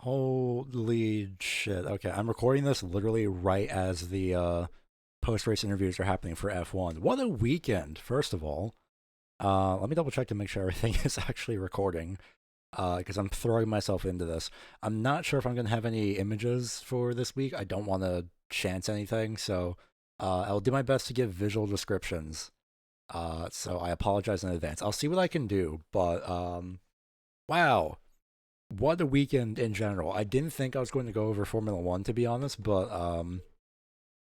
Holy shit. Okay, I'm recording this literally right as the post-race interviews are happening for F1. What a weekend, first of all. Let me double check to make sure everything is actually recording, because I'm throwing myself into this. I'm not sure if I'm going to have any images for this week. I don't want to chance anything, so I'll do my best to give visual descriptions. So I apologize in advance. I'll see what I can do, but wow, what a weekend in general. I didn't think I was going to go over Formula One, to be honest, but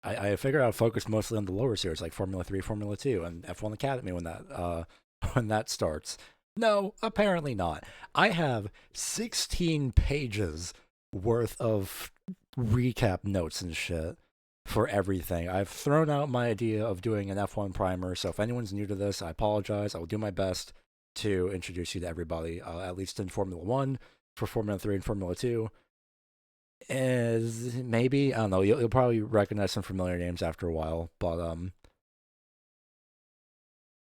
I figured I'd focus mostly on the lower series like Formula Three, Formula Two, and F1 Academy when that when that starts. No, apparently not. I have 16 pages worth of recap notes and shit for everything. I've thrown out my idea of doing an F1 primer, so if anyone's new to this, I apologize. I will do my best to introduce you to everybody, at least in Formula One, for Formula 3 and Formula 2. Is maybe, I don't know, you'll probably recognize some familiar names after a while, but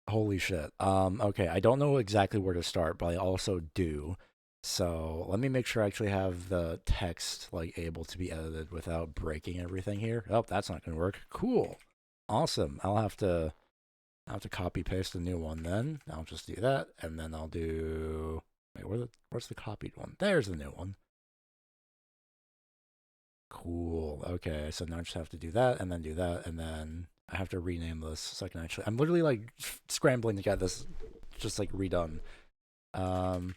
holy shit. Okay, I don't know exactly where to start, but I also do. So let me make sure I actually have the text like able to be edited without breaking everything here. Oh, that's not gonna work. Cool. Awesome. I'll have to copy paste a new one then. I'll just do that, and then I'll do wait, where's the copied one? There's the new one. Cool. Okay, so now I just have to do that, and then I have to rename this so I can actually. I'm literally like scrambling to get this just like redone. Um,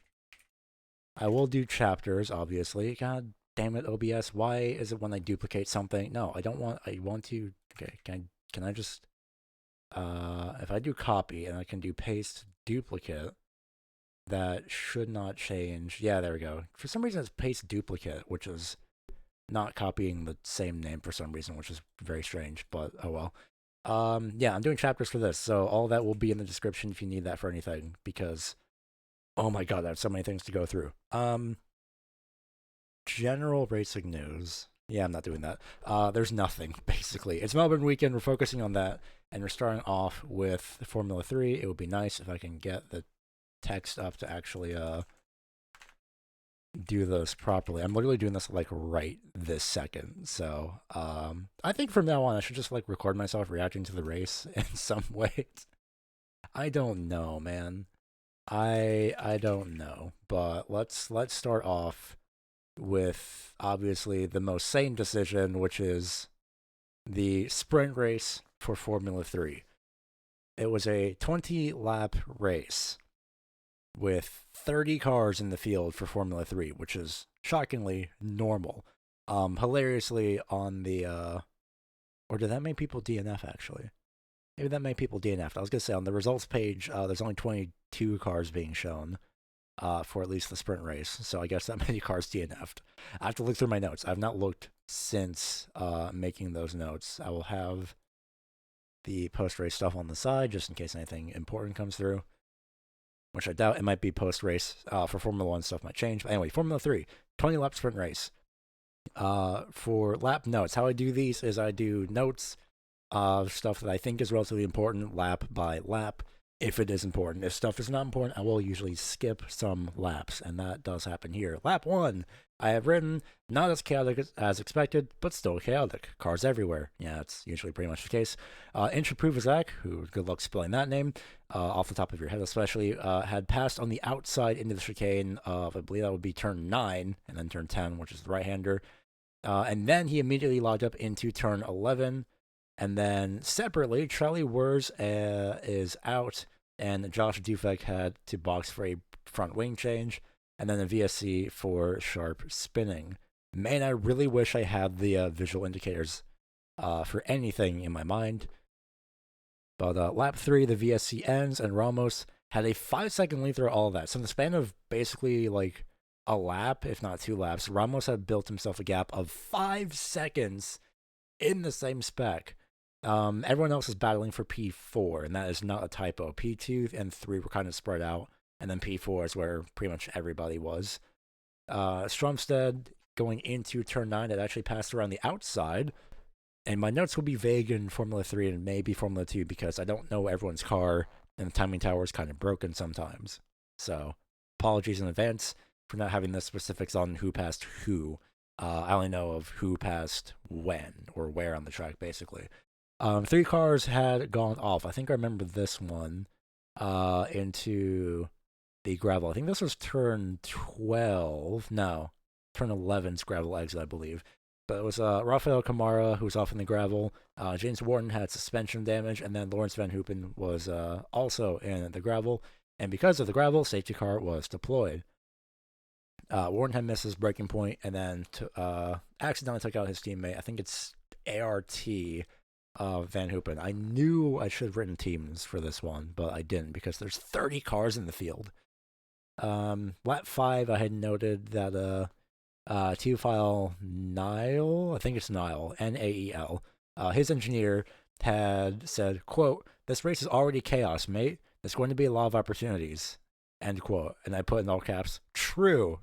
I will do chapters, obviously. God damn it, OBS. Why is it when I duplicate something? No, I don't want. I want to. Okay, can I just if I do copy and I can do paste duplicate, that should not change. Yeah, there we go. For some reason, it's paste duplicate, which is not copying the same name for some reason, which is very strange, but oh well. Yeah, I'm doing chapters for this, so all that will be in the description if you need that for anything, because oh my god, I have so many things to go through. General racing news. Yeah, I'm not doing that. There's nothing, basically. It's Melbourne weekend, we're focusing on that, and we're starting off with Formula 3. It would be nice if I can get the text up to actually do this properly. I'm literally doing this like right this second. So I think from now on I should just like record myself reacting to the race in some way. I don't know, man. I don't know. But let's start off with obviously the most sane decision, which is the sprint race for Formula 3. It was a 20 lap race with 30 cars in the field for Formula 3, which is shockingly normal. Hilariously on the or did that make people DNF actually? Maybe that made people DNF. I was gonna say on the results page, there's only 22 cars being shown for at least the sprint race. So I guess that many cars DNF'd. I have to look through my notes. I've not looked since making those notes. I will have the post race stuff on the side just in case anything important comes through, which I doubt. It might be post race. For Formula 1, stuff might change. But anyway, Formula 3, 20 lap sprint race. For lap notes, how I do these is I do notes of stuff that I think is relatively important, lap by lap, if it is important. If stuff is not important, I will usually skip some laps, and that does happen here. Lap 1, I have written, not as chaotic as expected, but still chaotic. Cars everywhere. Yeah, that's usually pretty much the case. Intrapuvazak, who, good luck spelling that name, off the top of your head especially, had passed on the outside into the chicane of, I believe that would be turn 9, and then turn 10, which is the right-hander. And then he immediately logged up into turn 11, and then separately, Charlie Wurz is out, and Josh Dufek had to box for a front wing change, and then a VSC for sharp spinning. Man, I really wish I had the visual indicators for anything in my mind. But lap 3, the VSC ends, and Ramos had a 5-second lead through all of that. So in the span of basically like a lap, if not 2 laps, Ramos had built himself a gap of 5 seconds in the same spec. Everyone else is battling for P4, and that is not a typo. P2 and 3 were kind of spread out, and then P4 is where pretty much everybody was. Stromstead going into turn 9 had actually passed around the outside, and my notes will be vague in Formula 3 and maybe Formula 2 because I don't know everyone's car, and the timing tower is kind of broken sometimes. So, apologies in advance. for not having the specifics on who passed who. I only know of who passed when or where on the track, basically. Three cars had gone off. I think I remember this one into the gravel. I think this was turn 12. No, turn 11's gravel exit, I believe. But it was Rafael Camara who was off in the gravel. James Wharton had suspension damage, and then Lawrence Van Hoopen was also in the gravel. And because of the gravel, safety car was deployed. Wharton had missed his braking point, and then accidentally took out his teammate. I think it's ART Van Hoopen. I knew I should have written teams for this one, but I didn't because there's 30 cars in the field. Lap 5, I had noted that Teofile Nile, I think it's Nile, Nael, his engineer had said, quote, "This race is already chaos, mate. There's going to be a lot of opportunities." End quote. And I put in all caps, true.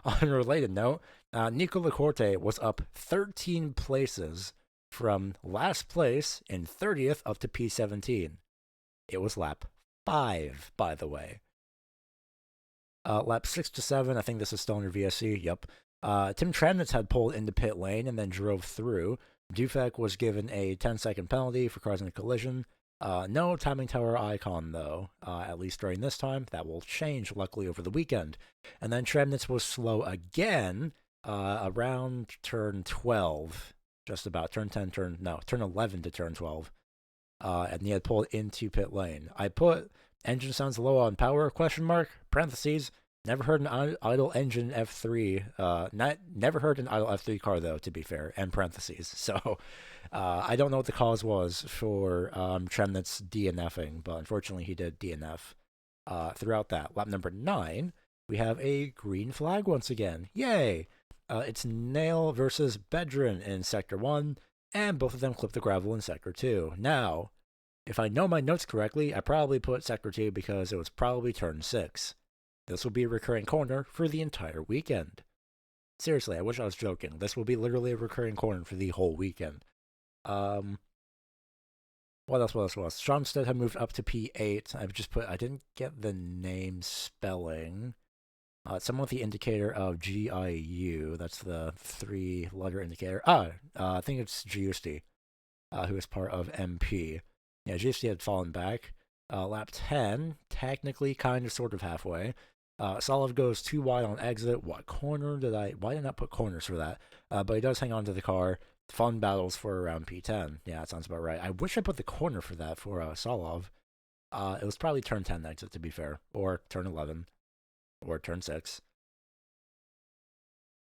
On a related note, Nico Lacorte was up 13 places from last place in 30th up to P17. It was lap 5, by the way. Lap 6 to 7, I think this is still under VSC, yep. Tim Tramnitz had pulled into pit lane and then drove through. Dufek was given a 10-second penalty for causing a collision. No timing tower icon, though, at least during this time. That will change, luckily, over the weekend. And then Tramnitz was slow again around turn 12, just about. Turn 11 to turn 12. And he had pulled into pit lane. I put engine sounds low on power, question mark, parentheses. Never heard an idle engine F3. Never heard an idle F3 car, though, to be fair, and parentheses. So I don't know what the cause was for Tramnitz DNFing, but unfortunately he did DNF throughout that. Lap number 9, we have a green flag once again. Yay! It's Nail versus Bedrin in Sector 1, and both of them clipped the gravel in Sector 2. Now, if I know my notes correctly, I probably put Sector 2 because it was probably turn 6. This will be a recurring corner for the entire weekend. Seriously, I wish I was joking. This will be literally a recurring corner for the whole weekend. What else? Stromstead had moved up to P8. I didn't get the name spelling. Someone with the indicator of GIU. That's the 3-letter indicator. I think it's Giusti, who is part of MP. Yeah, Giusti had fallen back. Lap 10, technically kind of sort of halfway. Solov goes too wide on exit. Why did I not put corners for that? But he does hang on to the car. Fun battles for around P10. Yeah, that sounds about right. I wish I put the corner for that for Solov. It was probably turn 10 exit, to be fair. Or turn 11. Or turn 6.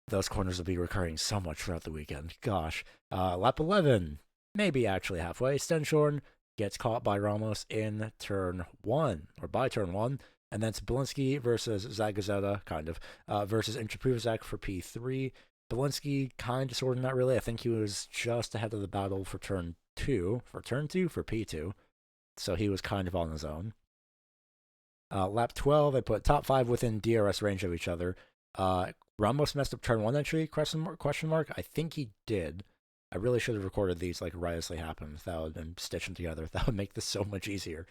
Those corners will be recurring so much throughout the weekend. Gosh. Lap 11, maybe actually halfway. Stenshorn gets caught by Ramos in turn 1, or by turn 1, and then it's Belinsky versus Zagazeta, kind of, versus Intrapuvzak for P3. Belinsky, kind of, sort of, not really. I think he was just ahead of the battle for turn 2, for P2, so he was kind of on his own. Lap 12, I put top 5 within DRS range of each other. Ramos messed up turn 1 entry, question mark. I think he did. I really should have recorded these like right as they happened. That would have been stitched them together. That would make this so much easier.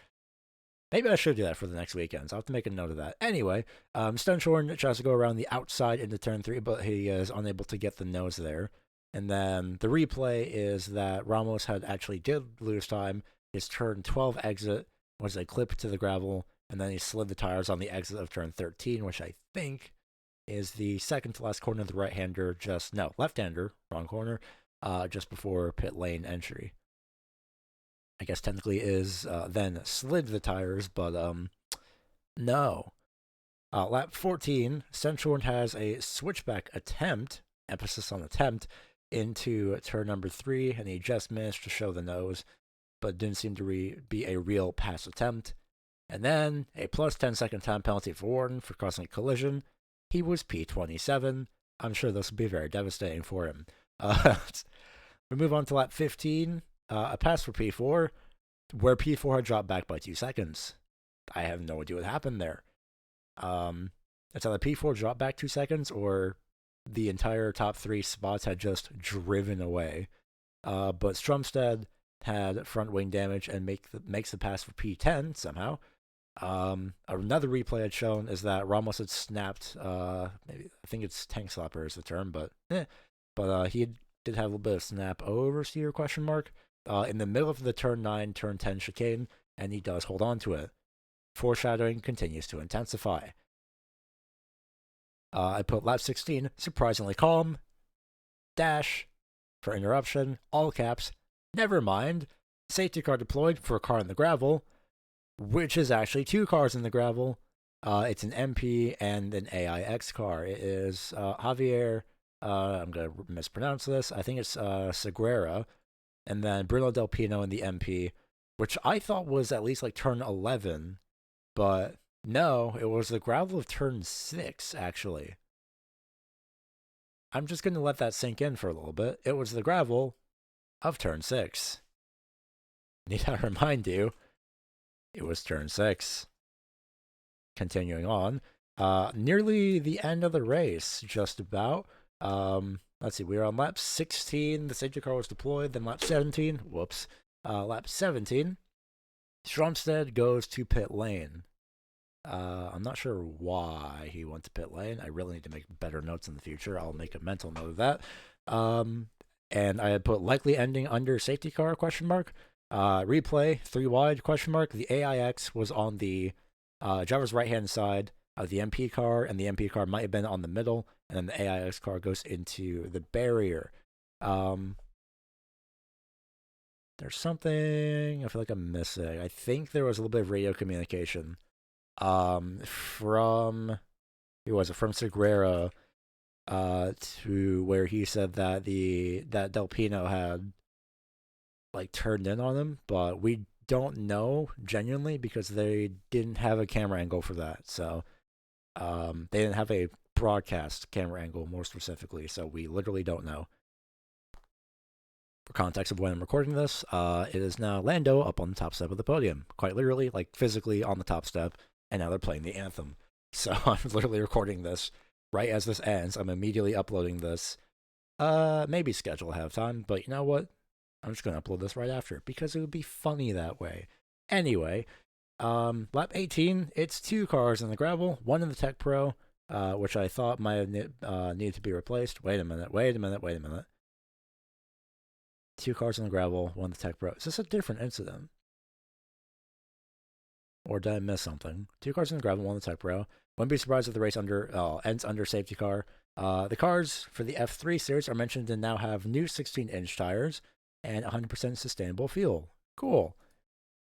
Maybe I should do that for the next weekends. I'll have to make a note of that. Anyway, Stenshorn tries to go around the outside into turn 3, but he is unable to get the nose there. And then the replay is that Ramos actually did lose time. His turn 12 exit was a clip to the gravel, and then he slid the tires on the exit of turn 13, which I think is the second to last corner of the right-hander, left-hander, wrong corner, just before pit lane entry. I guess technically is then slid the tires, but no. Lap 14, Stenshorn has a switchback attempt, emphasis on attempt, into turn number 3, and he just managed to show the nose, but didn't seem to be a real pass attempt. And then a plus 10-second time penalty for Wharton for causing a collision. He was P27. I'm sure this will be very devastating for him. We move on to lap 15. A pass for P4, where P4 had dropped back by 2 seconds. I have no idea what happened there. It's either P4 dropped back 2 seconds, or the entire top 3 spots had just driven away. But Stromstead had front wing damage and makes the pass for P10 somehow. Another replay had shown is that Ramos had snapped. Maybe I think it's tank slapper is the term, but he did have a little bit of snap oversteer question mark in the middle of the turn 9, turn 10 chicane, and he does hold on to it. Foreshadowing continues to intensify. I put lap 16, surprisingly calm. Dash for interruption, all caps. Never mind. Safety car deployed for a car in the gravel, which is actually 2 cars in the gravel. It's an MP and an AIX car. It is Javier. I'm gonna mispronounce this. I think it's Segura, and then Bruno Del Pino in the MP, which I thought was at least like turn 11, but no, it was the gravel of turn 6 actually. I'm just gonna let that sink in for a little bit. It was the gravel of turn 6. Need I remind you? It was turn 6. Continuing on, nearly the end of the race, just about. Let's see, we were on lap 16. The safety car was deployed. Then lap 17. Whoops. Lap 17. Stromstead goes to pit lane. I'm not sure why he went to pit lane. I really need to make better notes in the future. I'll make a mental note of that. And I had put likely ending under safety car question mark. Replay 3 wide question mark. The AIX was on the driver's right hand side of the MP car, and the MP car might have been on the middle, and then the AIX car goes into the barrier. There's something I feel like I'm missing. I think there was a little bit of radio communication from who was it, from Segura to where he said that that Del Pino had like turned in on him, but we don't know genuinely because they didn't have a camera angle for that. So they didn't have a broadcast camera angle more specifically, so we literally don't know. For context of when I'm recording this, it is now Lando up on the top step of the podium, quite literally, like physically on the top step, and now they're playing the anthem. So I'm literally recording this right as this ends. I'm immediately uploading this. Maybe schedule ahead of time, but you know what? I'm just going to upload this right after because it would be funny that way. Anyway, lap 18, it's 2 cars in the gravel, 1 in the Tech Pro, which I thought might have needed to be replaced. Wait a minute. 2 cars in the gravel, 1 in the Tech Pro. Is this a different incident? Or did I miss something? 2 cars in the gravel, 1 in the Tech Pro. Wouldn't be surprised if the race ends under safety car. The cars for the F3 series are mentioned to now have new 16-inch tires and 100% sustainable fuel. Cool.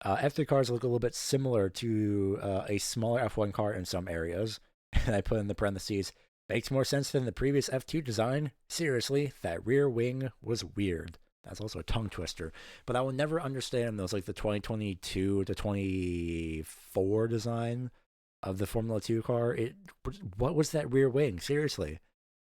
F3 cars look a little bit similar to a smaller F1 car in some areas. And I put in the parentheses, makes more sense than the previous F2 design. Seriously, that rear wing was weird. That's also a tongue twister. But I will never understand those, like the 2022 to 24 design of the Formula 2 car. What was that rear wing? Seriously.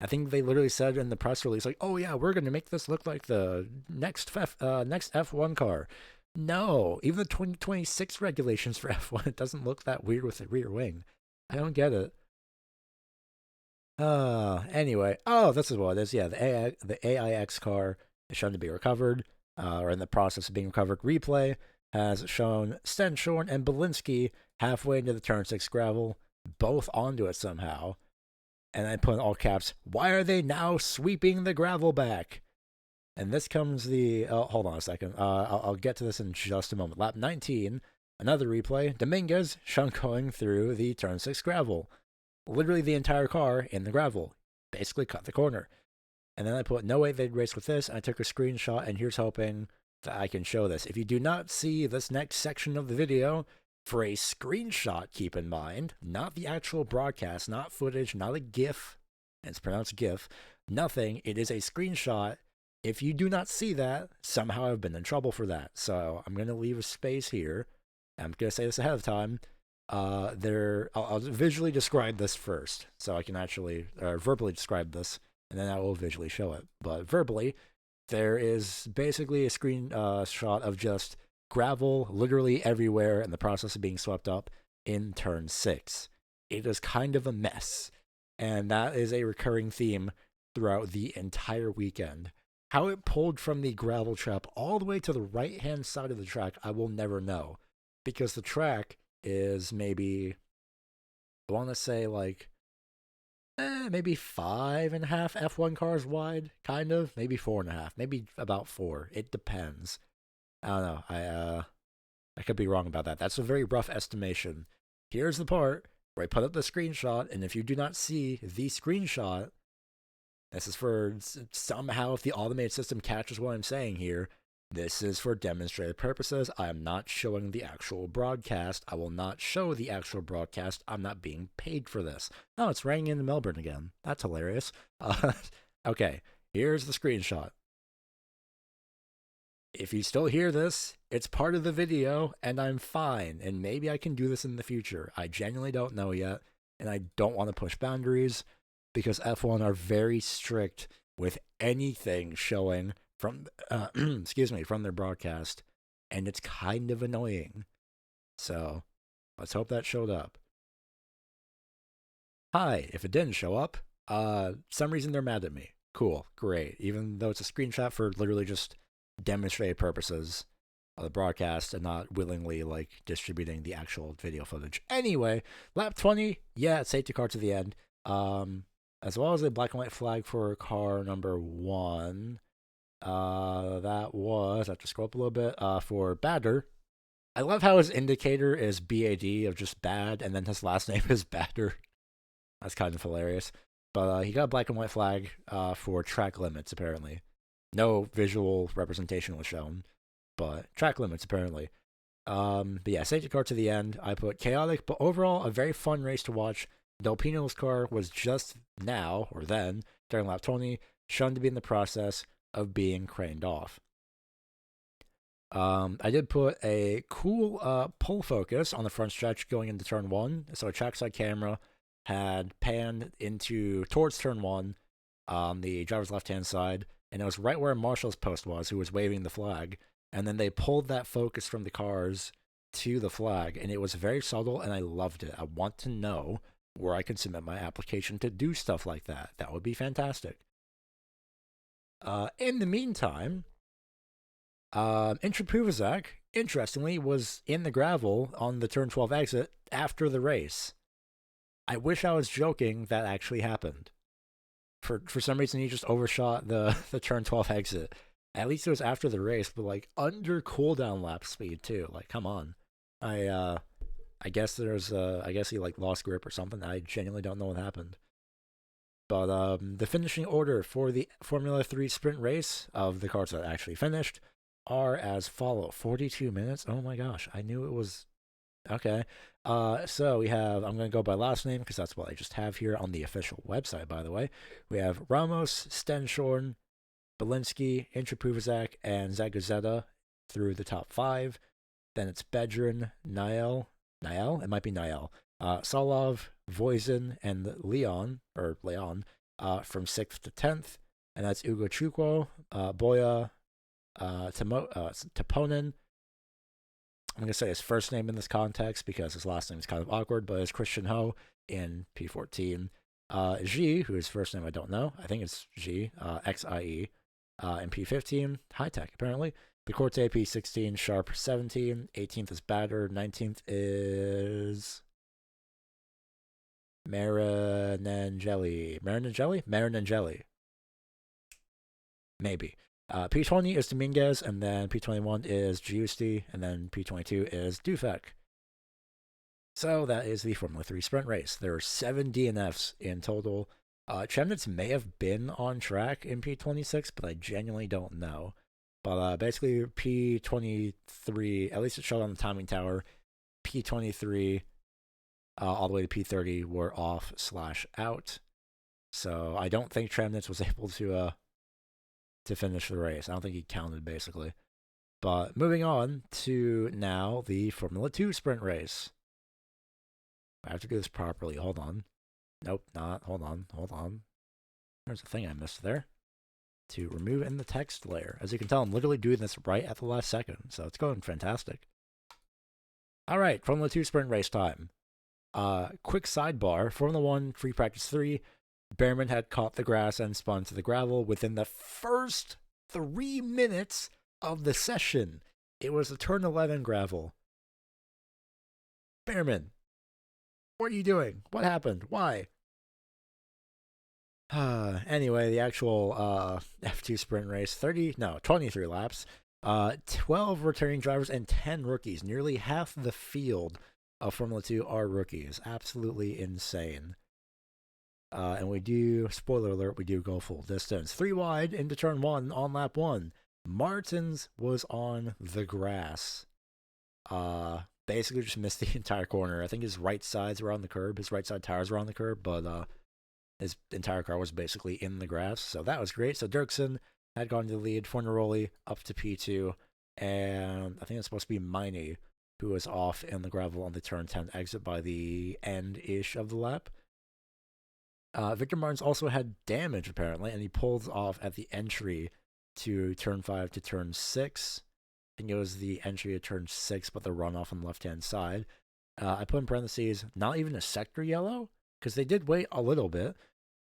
I think they literally said in the press release, like, oh yeah, we're going to make this look like the next F1 car. No, even the 2026 regulations for F1, it doesn't look that weird with the rear wing. I don't get it. Anyway, this is what it is. Yeah, the AIX car is shown to be recovered, or in the process of being recovered. Replay has shown Stenshorn and Belinsky halfway into the turn 6 gravel, both onto it somehow. And I put in all caps, why are they now sweeping the gravel back? And this comes hold on a second. I'll get to this in just a moment. Lap 19, another replay. Dominguez shown going through the turn 6 gravel. Literally the entire car in the gravel. Basically cut the corner. And then I put, no way they'd race with this. And I took a screenshot, and here's hoping that I can show this. If you do not see this next section of the video, for a screenshot, keep in mind, not the actual broadcast, not footage, not a GIF, and it's pronounced GIF, nothing. It is a screenshot. If you do not see that, somehow I've been in trouble for that. So I'm going to leave a space here. I'm going to say this ahead of time. I'll visually describe this first, so I can actually verbally describe this, and then I will visually show it. But verbally, there is basically a screenshot of just gravel literally everywhere in the process of being swept up in turn 6. It is kind of a mess, and that is a recurring theme throughout the entire weekend. How it pulled from the gravel trap all the way to the right-hand side of the track, I will never know, because the track is maybe, I want to say like, maybe 5.5 F1 cars wide, kind of. Maybe 4.5, maybe about 4. It depends. I don't know. I could be wrong about that. That's a very rough estimation. Here's the part where I put up the screenshot, and if you do not see the screenshot, this is for somehow if the automated system catches what I'm saying here. This is for demonstrative purposes. I am not showing the actual broadcast. I will not show the actual broadcast. I'm not being paid for this. Oh, it's raining in Melbourne again. That's hilarious. Okay, here's the screenshot. If you still hear this, it's part of the video, and I'm fine, and maybe I can do this in the future. I genuinely don't know yet, and I don't want to push boundaries, because F1 are very strict with anything showing from, excuse me, from their broadcast, and it's kind of annoying. So, let's hope that showed up. Hi, if it didn't show up, some reason they're mad at me. Cool, great. Even though it's a screenshot for literally just demonstrative purposes of the broadcast and not willingly like distributing the actual video footage. Anyway, lap 20, yeah, safety car to the end. As well as a black and white flag for car number 1. That was, I have to scroll up a little bit, for Badder. I love how his indicator is BAD of just bad, and then his last name is Badder. That's kind of hilarious. But he got a black and white flag for track limits, apparently. No visual representation was shown, but track limits, apparently. But yeah, safety car to the end. I put chaotic, but overall, a very fun race to watch. Del Pino's car was just now, or then, during lap 20, shown to be in the process of being craned off. I did put a cool pull focus on the front stretch going into turn 1. So a trackside camera had panned towards turn 1 on the driver's left-hand side, and it was right where Marshall's post was, who was waving the flag. And then they pulled that focus from the cars to the flag, and it was very subtle, and I loved it. I want to know where I can submit my application to do stuff like that. That would be fantastic. In the meantime, Intrapuvazak, interestingly, was in the gravel on the turn 12 exit after the race. I wish I was joking. That actually happened. For some reason, he just overshot the turn 12 exit. At least it was after the race, but like under cooldown lap speed too. Like, come on. I guess I guess he like lost grip or something. I genuinely don't know what happened. But the finishing order for the Formula 3 sprint race of the cars that actually finished are as follow. 42 minutes. Oh my gosh, I knew it was okay. So we have, I'm going to go by last name because that's what I just have here on the official website, by the way. We have Ramos, Stenshorn, Belinsky, Intrapuvazak, and Zagazeta through the top 5. Then it's Bedrin, Niel, it might be Niel, Solov, Voisin, and Leon from 6th to 10th. And that's Ugo Chukwo, Boya, Taponin. I'm going to say his first name in this context because his last name is kind of awkward, but it's Christian Ho in P14. Xi, whose first name I don't know. I think it's Xi, XIE, in P15. High tech, apparently. Bicorte, P16. Sharp, 17. 18th is Batter. 19th is Marinangeli. Maybe. P20 is Dominguez, and then P21 is Giusti, and then P22 is Dufek. So that is the Formula 3 sprint race. There are 7 DNFs in total. Chemnitz may have been on track in P26, but I genuinely don't know. But basically, P23, at least it showed on the timing tower, P23 all the way to P30 were off/out. So I don't think Chemnitz was able to finish the race. I don't think he counted, basically. But moving on to now the Formula 2 sprint race. I have to do this properly. Hold on. Nope, not. Hold on. There's a thing I missed there. To remove in the text layer. As you can tell, I'm literally doing this right at the last second, so it's going fantastic. All right, Formula 2 sprint race time. Quick sidebar. Formula 1 free practice 3. Behrman had caught the grass and spun to the gravel within the first 3 minutes of the session. It was the turn 11 gravel. Behrman, what are you doing? What happened? Why? Anyway, the actual F2 sprint race, 23 laps. 12 returning drivers and 10 rookies. Nearly half the field of Formula 2 are rookies. Absolutely insane. And we do, spoiler alert, we do go full distance. 3 wide into turn 1 on lap 1. Martins was on the grass. Basically just missed the entire corner. I think his right sides were on the curb. His right side tires were on the curb, but his entire car was basically in the grass. So that was great. So Dirksen had gone to the lead. Fornaroli up to P2. And I think it's supposed to be Miney, who was off in the gravel on the turn 10 exit by the end-ish of the lap. Victor Martins also had damage, apparently, and he pulled off at the entry to turn 5 to turn 6. I think it was the entry to turn 6, but the runoff on the left-hand side. I put in parentheses, not even a sector yellow, because they did wait a little bit.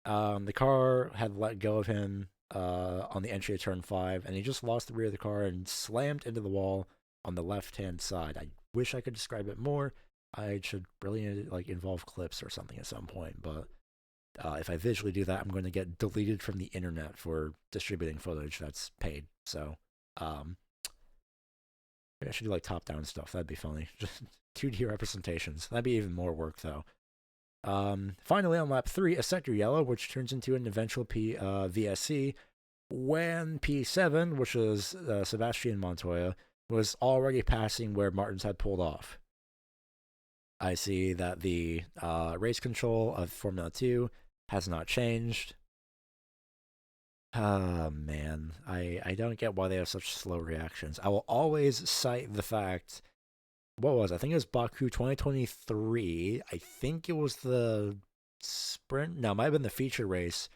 The car had let go of him on the entry to turn 5, and he just lost the rear of the car and slammed into the wall on the left-hand side. I wish I could describe it more. I should really involve clips or something at some point, but if I visually do that, I'm going to get deleted from the internet for distributing footage that's paid. So, maybe I should do top-down stuff. That'd be funny. Just 2D representations. That'd be even more work, though. Finally, on lap 3, a sector yellow, which turns into an eventual VSC, when P7, which was Sebastian Montoya, was already passing where Martins had pulled off. I see that the race control of Formula 2 has not changed. Man, I don't get why they have such slow reactions. I will always cite the fact, I think it was Baku 2023. I think it was the sprint. No, it might have been the feature race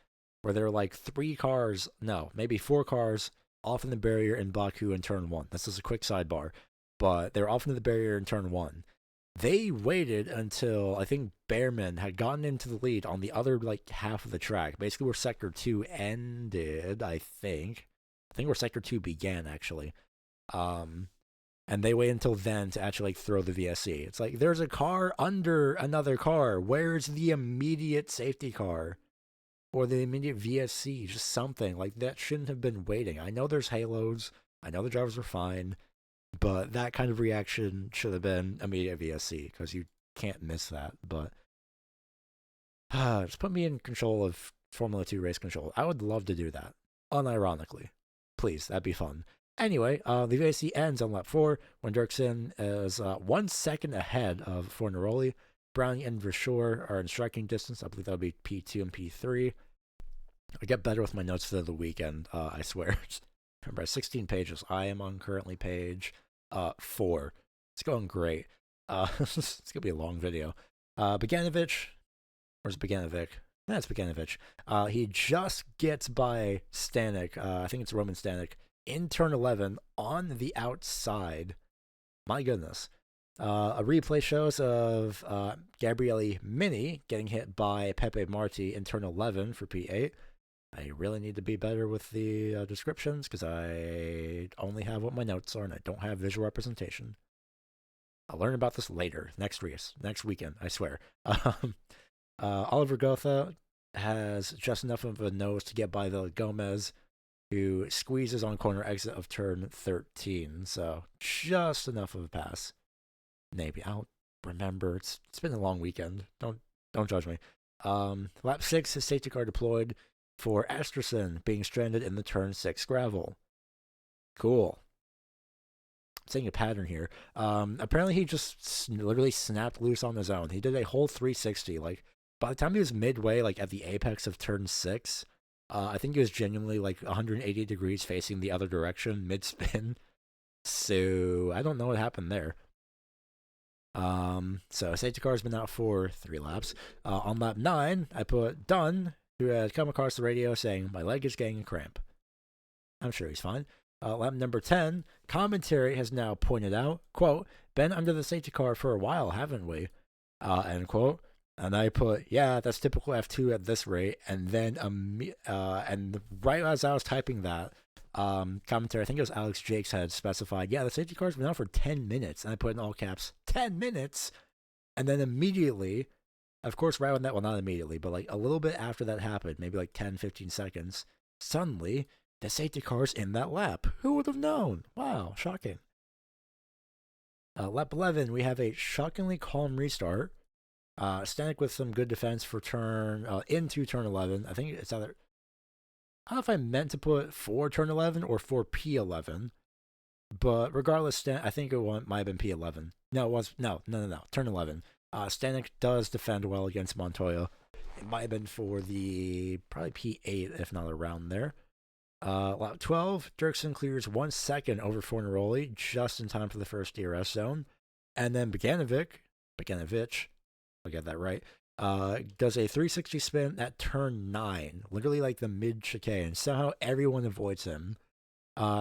where there were 3 cars, maybe 4 cars off in the barrier in Baku in turn 1. This is a quick sidebar, but they were off into the barrier in turn 1. They waited until I think Behrman had gotten into the lead on the other half of the track, basically where Sector 2 ended, I think where Sector 2 began, actually. And they waited until then to actually throw the VSC. It's there's a car under another car. Where's the immediate safety car? Or the immediate VSC? Just something. That shouldn't have been waiting. I know there's halos. I know the drivers were fine. But that kind of reaction should have been immediate VSC, because you can't miss that. But just put me in control of Formula 2 race control. I would love to do that, unironically. Please, that'd be fun. Anyway, the VSC ends on lap 4 when Dirksen is 1 second ahead of Fornaroli. Browning and Verschoor are in striking distance. I believe that would be P2 and P3. I get better with my notes for the weekend, I swear. Remember, 16 pages. I am on currently page 4. It's going great. It's going to be a long video. Bogdanovich, where's Bogdanovic? That's Bogdanovich. He just gets by Stanek, I think it's Roman Stanek, in turn 11 on the outside. My goodness. A replay shows of Gabriele Mini getting hit by Pepe Marti in turn 11 for P8. I really need to be better with the descriptions, because I only have what my notes are and I don't have visual representation. I'll learn about this later, next weekend, I swear. Oliver Gotha has just enough of a nose to get by the Gomez, who squeezes on corner exit of turn 13. So just enough of a pass. Maybe I'll remember. It's been a long weekend. Don't judge me. Lap 6, his safety car deployed for Esterson, being stranded in the turn 6 gravel. Cool. Seeing a pattern here. Apparently he just literally snapped loose on his own. He did a whole 360. By the time he was midway, at the apex of turn 6, I think he was genuinely 180 degrees facing the other direction mid-spin. So I don't know what happened there. So safety car has been out for 3 laps. On lap 9, I put Dunn, who had come across the radio saying, "My leg is getting a cramp." I'm sure he's fine. Lap number 10, commentary has now pointed out, quote, "Been under the safety car for a while, haven't we?" End quote. And I put, "Yeah, that's typical F2 at this rate." And then, and right as I was typing that, commentary, I think it was Alex Jakes, had specified, "Yeah, the safety car's been out for 10 minutes. And I put in all caps, 10 minutes? And then immediately, of course, right when that, well, not immediately, but like a little bit after that happened, maybe like 10, 15 seconds, suddenly the safety car's in that lap. Who would have known? Wow, shocking. Lap 11, we have a shockingly calm restart. Stanek with some good defense for into turn 11. I think it's either, I don't know if I meant to put for turn 11 or for P11, but regardless, I think it might have been P11. No, it was, no, turn 11. Stanek does defend well against Montoya. It might have been for the, probably P8, if not around there. Lap 12, Dirksen clears 1 second over Fornaroli, just in time for the first DRS zone. And then Bogdanovic, I'll get that right, does a 360 spin at turn 9, literally like the mid-chicane. Somehow everyone avoids him.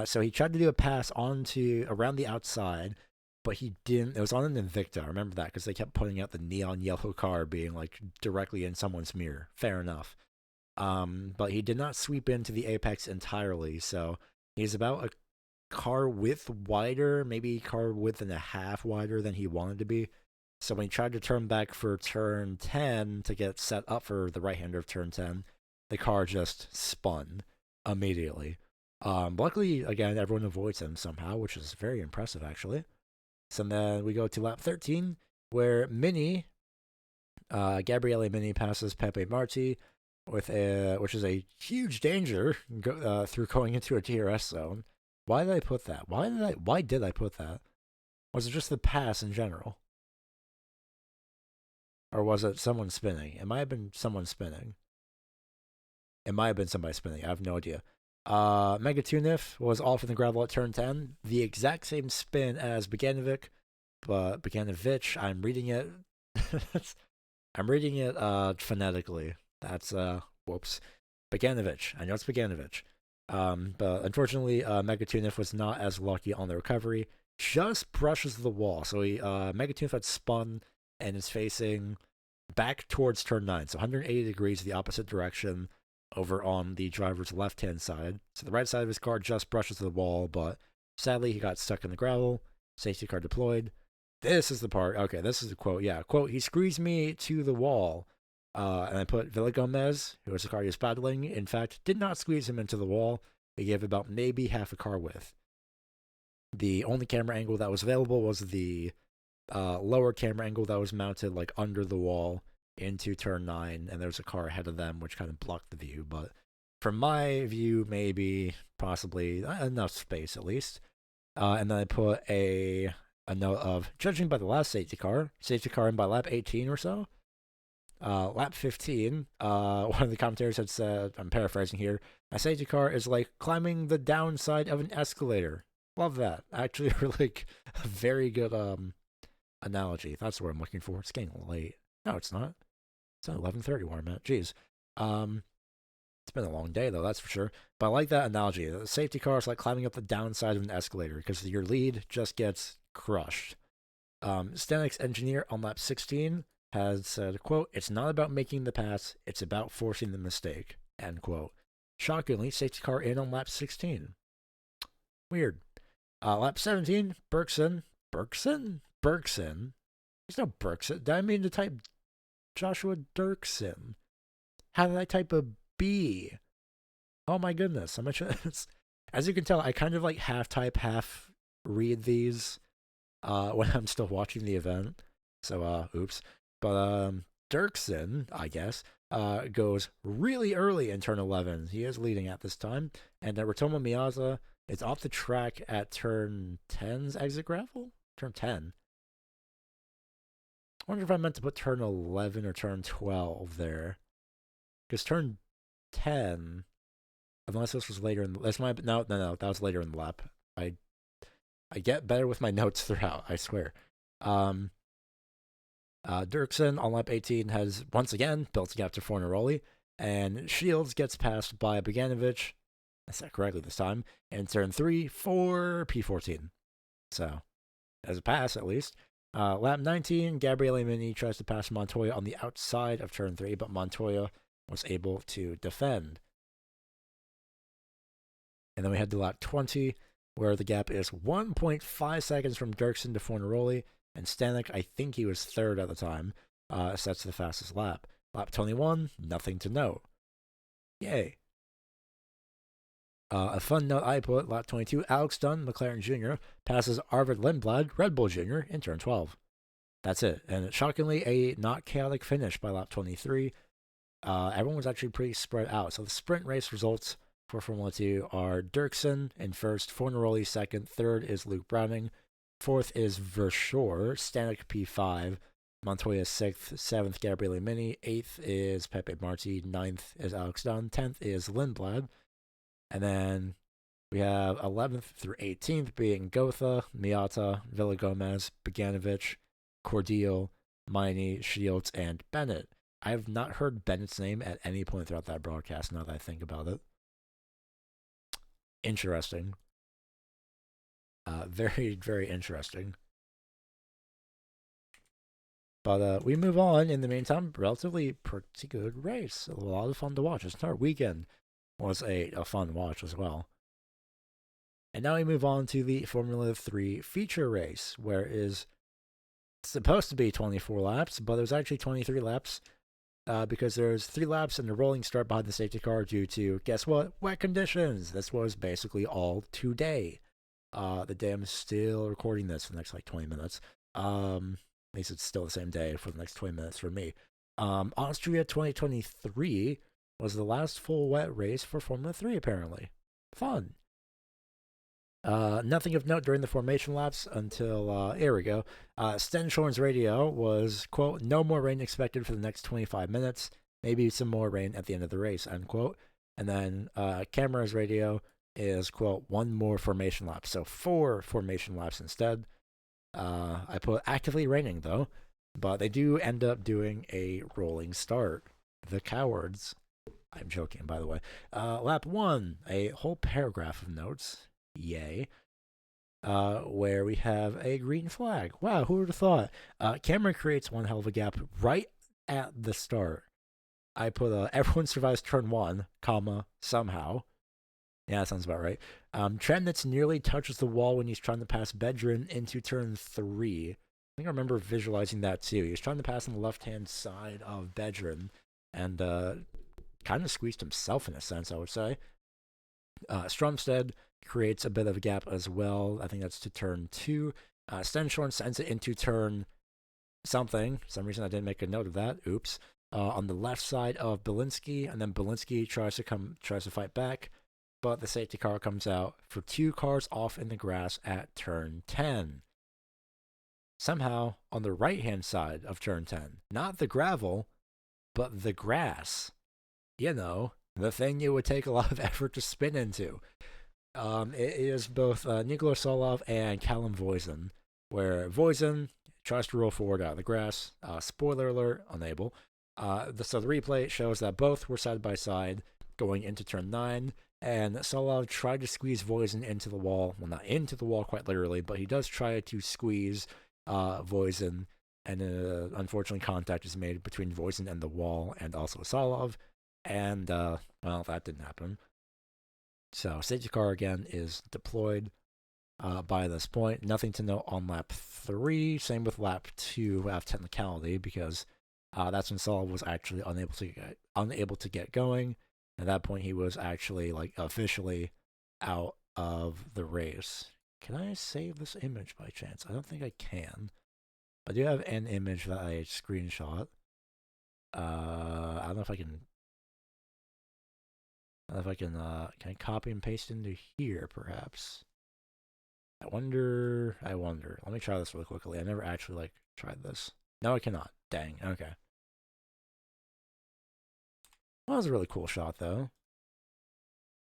So he tried to do a pass around the outside, but he didn't. It was on an Invicta, I remember that, because they kept putting out the neon yellow car being like directly in someone's mirror. Fair enough. But he did not sweep into the apex entirely, so he's about a car width wider, maybe car width and a half wider than he wanted to be. So when he tried to turn back for turn 10 to get set up for the right-hander of turn 10, the car just spun immediately. Luckily, again, everyone avoids him somehow, which is very impressive, actually. So then we go to lap 13, where Gabriele Mini passes Pepe Marti, which is a huge danger through going into a DRS zone. Why did I put that? Why did I put that? Was it just the pass in general? Or was it someone spinning? It might have been someone spinning. It might have been somebody spinning. I have no idea. Megatunif was off in the gravel at turn 10. The exact same spin as Bogdanovic, but Bogdanovic, I'm reading it. I'm reading it phonetically. That's, whoops. Bogdanovic. I know it's Bogdanovic. But unfortunately, Megatunif was not as lucky on the recovery. Just brushes the wall. So Megatunif had spun and is facing back towards turn 9. So 180 degrees the opposite direction over on the driver's left-hand side. So the right side of his car just brushes the wall, but sadly he got stuck in the gravel. Safety car deployed. This is the part. Okay, this is the quote. Yeah, quote, he squeezed me to the wall. And I put Villa Gomez, who was the car he was battling, in fact, did not squeeze him into the wall. He gave about maybe half a car width. The only camera angle that was available was the lower camera angle that was mounted like under the wall into turn 9, and there's a car ahead of them which kind of blocked the view. But from my view, maybe, possibly, enough space at least. And then I put a note of, judging by the last safety car in by lap 18 or so. Lap 15, one of the commentators had said, I'm paraphrasing here, a safety car is like climbing the downside of an escalator. Love that. Actually, like a very good analogy. That's what I'm looking for. It's getting late. No, it's not. It's not 11:30 where I'm at. Jeez. It's been a long day though, that's for sure. But I like that analogy. The safety car is like climbing up the downside of an escalator because your lead just gets crushed. Stanek's engineer on lap 16 has said, quote, it's not about making the pass, it's about forcing the mistake, end quote. Shockingly, safety car in on lap 16. Weird. Lap 17, Berkson. There's no Berkson. Did I mean to type Joshua Dirksen? How did I type a B? Oh my goodness. As you can tell, I kind of like half type, half read these when I'm still watching the event. So, oops. But Dirksen, I guess, goes really early in turn 11. He is leading at this time. And Ratomo Miyaza is off the track at turn 10's exit gravel? Turn 10. I wonder if I meant to put turn 11 or turn 12 there. Because turn 10, unless this was later in the... No, that was later in the lap. I get better with my notes throughout, I swear. Dirksen on lap 18 has once again built a gap to Fornaroli, and Shields gets passed by Bogdanovic, I said correctly this time, in turn 3 for P14. So, as a pass at least. Lap 19, Gabriele Mini tries to pass Montoya on the outside of turn 3, but Montoya was able to defend. And then we head to lap 20, where the gap is 1.5 seconds from Dirksen to Fornaroli, And Stanek, I think he was third at the time, sets the fastest lap. Lap 21, nothing to note. Yay. A fun note I put, lap 22, Alex Dunn, McLaren Jr., passes Arvid Lindblad, Red Bull Jr., in turn 12. That's it. And shockingly, a not chaotic finish by lap 23. Everyone was actually pretty spread out. So the sprint race results for Formula 2 are Dirksen in first, Fornaroli second, third is Luke Browning, fourth is Verschoor, Stanek P5, Montoya sixth, seventh Gabriele Mini, eighth is Pepe Marti, ninth is Alex Dunn, 10th is Lindblad, and then we have 11th through 18th being Gotha, Miata, Villagomez, Boganovic, Cordial, Miney, Shields, and Bennett. I have not heard Bennett's name at any point throughout that broadcast, now that I think about it. Interesting. Very, very interesting. But we move on. In the meantime, relatively pretty good race. A lot of fun to watch. This entire weekend was a fun watch as well. And now we move on to the Formula 3 feature race, where it is supposed to be 24 laps, but it was actually 23 laps because there's 3 laps and a rolling start behind the safety car due to, guess what, wet conditions. This was basically all today. The day I'm still recording this for the next like 20 minutes. At least it's still the same day for the next 20 minutes for me. Austria 2023 was the last full wet race for Formula 3, apparently. Fun. Nothing of note during the formation laps until, here we go. Stenshorn's radio was, quote, no more rain expected for the next 25 minutes. Maybe some more rain at the end of the race, end quote. And then Camera's radio is, quote, 1 more formation lap. So 4 formation laps instead. I put actively raining, though. But they do end up doing a rolling start. The cowards. I'm joking, by the way. Lap 1, a whole paragraph of notes. Yay. Where we have a green flag. Wow, who would have thought? Camera creates one hell of a gap right at the start. I put everyone survives turn 1, comma, somehow. Yeah, that sounds about right. Tremnitz nearly touches the wall when he's trying to pass Bedrin into turn 3. I think I remember visualizing that too. He was trying to pass on the left-hand side of Bedrin and kind of squeezed himself in a sense, I would say. Stromstead creates a bit of a gap as well. I think that's to turn 2. Stenshorn sends it into turn something. For some reason I didn't make a note of that. Oops. On the left side of Belinsky, and then Belinsky tries to fight back, but the safety car comes out for 2 cars off in the grass at turn 10. Somehow, on the right-hand side of turn 10, not the gravel, but the grass. You know, the thing you would take a lot of effort to spin into. It is both Nikola Solov and Callum Voisin, where Voisin tries to roll forward out of the grass. Spoiler alert, unable. So the replay shows that both were side by side going into turn 9, and Solov tried to squeeze Voisin into the wall. Well, not into the wall quite literally, but he does try to squeeze Voisin, and unfortunately contact is made between Voisin and the wall, and also Solov, and, well, that didn't happen. So, safety car again is deployed by this point. Nothing to note on lap 3. Same with lap 2, who have technicality, because that's when Solov was actually unable to get going. At that point, he was actually like officially out of the race. Can I save this image by chance? I don't think I can. I do have an image that I screenshot. I don't know if I can. Can I copy and paste into here, perhaps? I wonder. Let me try this really quickly. I never actually tried this. No, I cannot. Dang. Okay. Well, that was a really cool shot, though.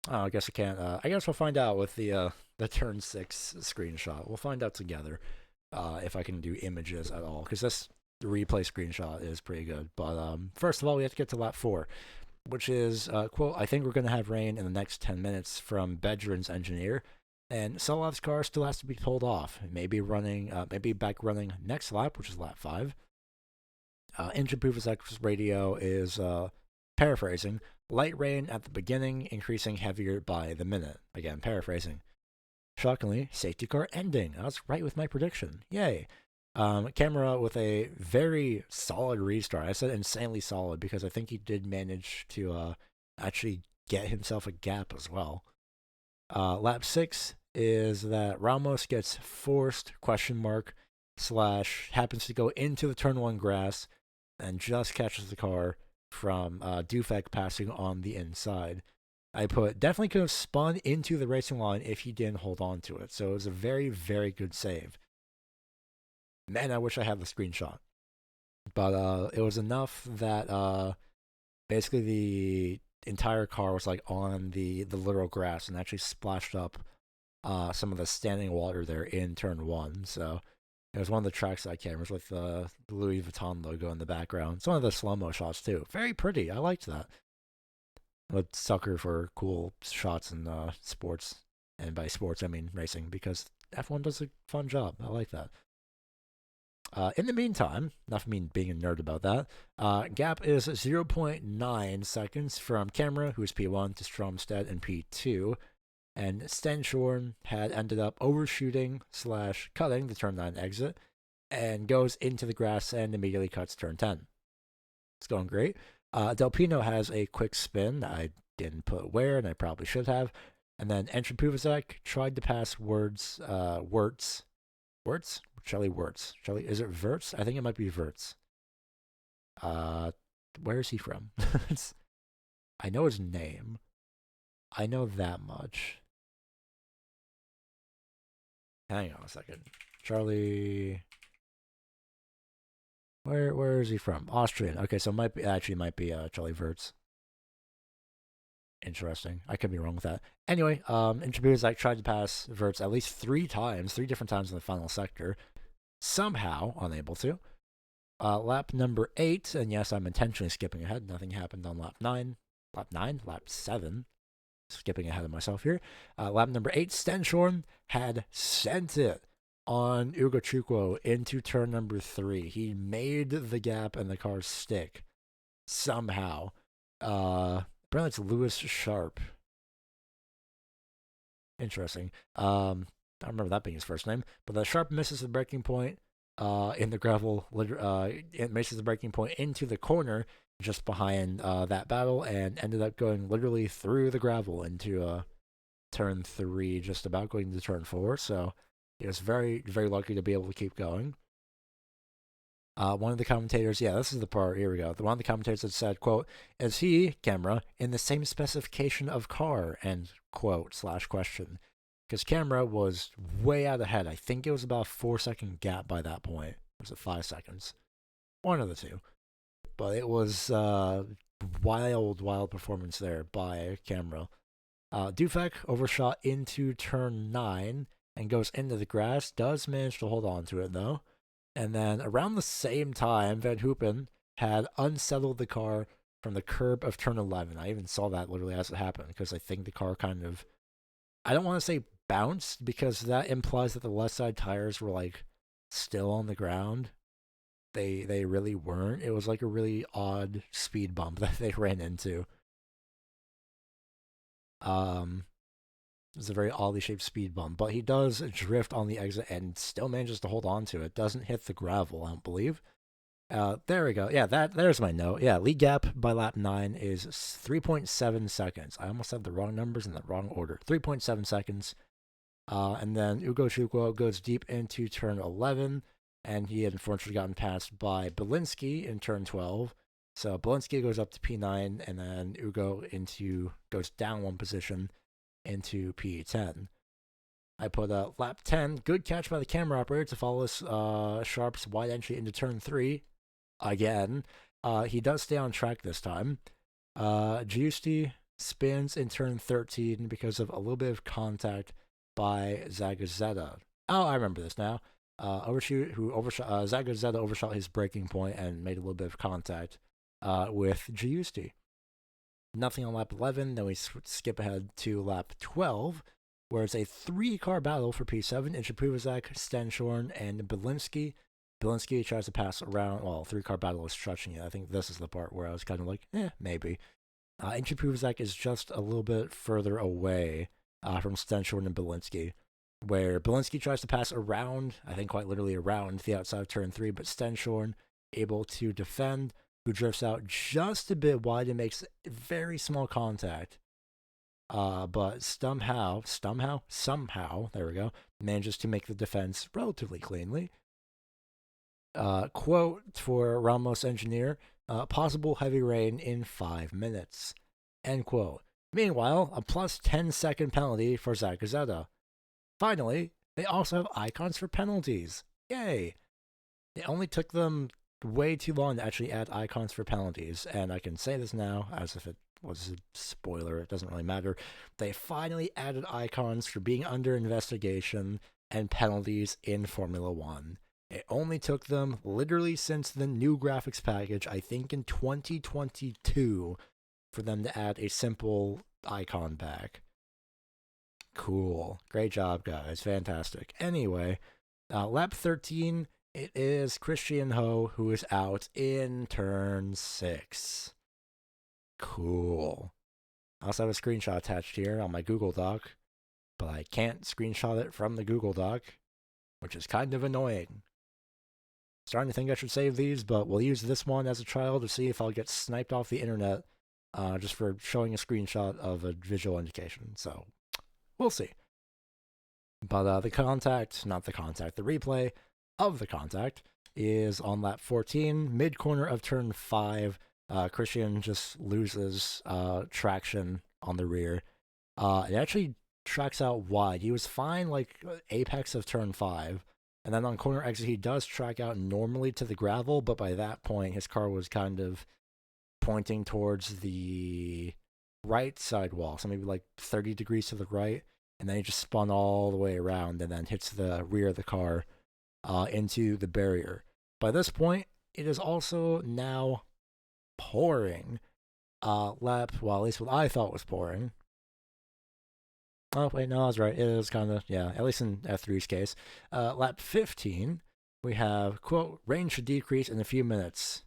Oh, I guess I can't. I guess we'll find out with the turn 6 screenshot. We'll find out together if I can do images at all, because this replay screenshot is pretty good. But first of all, we have to get to lap 4, which is, quote, I think we're going to have rain in the next 10 minutes from Bedrin's engineer, and Solov's car still has to be pulled off. Maybe back running next lap, which is lap 5. Engine Puvacek's radio is paraphrasing, light rain at the beginning, increasing heavier by the minute. Again, paraphrasing. Shockingly, safety car ending. I was right with my prediction. Yay. Camera with a very solid restart. I said insanely solid because I think he did manage to actually get himself a gap as well. Lap 6 is that Ramos gets forced question mark slash happens to go into the turn 1 grass and just catches the car from Dufek passing on the inside. I put definitely could have spun into the racing line if he didn't hold on to it. So it was a very, very good save. Man, I wish I had the screenshot. But it was enough that basically the entire car was like on the literal grass and actually splashed up some of the standing water there in turn 1. So it was one of the trackside cameras with the Louis Vuitton logo in the background. It's one of the slow-mo shots too. Very pretty. I liked that. I'm a sucker for cool shots in sports. And by sports, I mean racing, because F1 does a fun job. I like that. In the meantime, not for me being a nerd about that, gap is 0.9 seconds from Camera, who's P1, to Stromstead in P2. And Stenshorn had ended up overshooting slash cutting the turn 9 exit and goes into the grass and immediately cuts turn 10. It's going great. Del Pino has a quick spin. I didn't put where, and I probably should have. And then Entry Puvacek tried to pass Wirtz? Shelly Wirtz. Shelly, is it Wirtz? I think it might be Wirtz. Where is he from? I know his name. I know that much. Hang on a second. Charlie. Where is he from? Austrian. Okay, so might be Charlie Wirtz. Interesting. I could be wrong with that. Anyway, Intrabuzak tried to pass Wirtz at least 3 different times in the final sector. Somehow unable to. Lap number 8, and yes, I'm intentionally skipping ahead. Nothing happened on lap 9. Lap 7. Skipping ahead of myself here. Lap number 8, Stenshorn had sent it on Ugo Chukwu into turn number 3. He made the gap and the car stick somehow. Apparently it's Lewis Sharp. Interesting. I don't remember that being his first name, but the Sharp misses the braking point in the gravel. It misses the braking point into the corner just behind that battle and ended up going literally through the gravel into turn 3, just about going into turn 4. So he was very, very lucky to be able to keep going. One of the commentators, this is the part, here we go. One of the commentators had said, quote, is he, Camera, in the same specification of car, end quote, / question. Because Camera was way out ahead. I think it was about a 4-second gap by that point. Or was it 5 seconds? One of the two. But it was wild performance there by Camera. Dufek overshot into turn 9 and goes into the grass. Does manage to hold on to it, though. And then around the same time, Van Hoopen had unsettled the car from the curb of turn 11. I even saw that literally as it happened because I think the car kind of, I don't want to say bounced because that implies that the left side tires were like still on the ground. They really weren't. It was like a really odd speed bump that they ran into. It's a very oddly shaped speed bump, but he does drift on the exit and still manages to hold on to it. Doesn't hit the gravel, I don't believe. There we go. Yeah, there's my note. Yeah, lead gap by lap 9 is 3.7 seconds. I almost had the wrong numbers in the wrong order. 3.7 seconds. And then Ugo Chukwu goes deep into turn 11, and he had unfortunately gotten passed by Belinsky in turn 12. So Belinsky goes up to P9, and then Ugo goes down 1 position into P10. I put lap 10, good catch by the camera operator to follow Sharp's wide entry into turn 3 again. He does stay on track this time. Giusti spins in turn 13 because of a little bit of contact by Zagazzetta. Oh, I remember this now. Zagazzetta overshot his braking point and made a little bit of contact with Giusti. Nothing on lap 11. Then we skip ahead to lap 12, where it's a 3-car battle for P7. Intrapuvazak, Stenshorn, and Belinsky. Belinsky tries to pass around. Well, 3-car battle is stretching it. I think this is the part where I was kind of like, maybe. Intrapuvazak is just a little bit further away from Stenshorn and Belinsky. where Belinsky tries to pass around, I think quite literally around the outside of turn 3, but Stenshorn able to defend, who drifts out just a bit wide and makes very small contact. But somehow, there we go, manages to make the defense relatively cleanly. Quote for Ramos Engineer, possible heavy rain in 5 minutes. End quote. Meanwhile, a plus 10-second penalty for Zagazeta. Finally, they also have icons for penalties. Yay! It only took them way too long to actually add icons for penalties, and I can say this now as if it was a spoiler, it doesn't really matter. They finally added icons for being under investigation and penalties in Formula 1. It only took them literally since the new graphics package, I think in 2022, for them to add a simple icon pack. Cool. Great job, guys. Fantastic. Anyway, lap 13, it is Christian Ho who is out in turn 6. Cool. I also have a screenshot attached here on my Google Doc, but I can't screenshot it from the Google Doc, which is kind of annoying. Starting to think I should save these, but we'll use this one as a trial to see if I'll get sniped off the internet just for showing a screenshot of a visual indication. So, we'll see. But the replay of the contact is on lap 14, mid-corner of turn 5. Christian just loses traction on the rear. It actually tracks out wide. He was fine, like, apex of turn 5. And then on corner exit, he does track out normally to the gravel, but by that point, his car was kind of pointing towards the right sidewall, so maybe like 30 degrees to the right, and then he just spun all the way around and then hits the rear of the car into the barrier. By this point, it is also now pouring. Well, at least what I thought was pouring. Oh, wait, no, I was right. It is kind of, yeah, at least in F3's case. Lap 15, we have, quote, rain should decrease in a few minutes.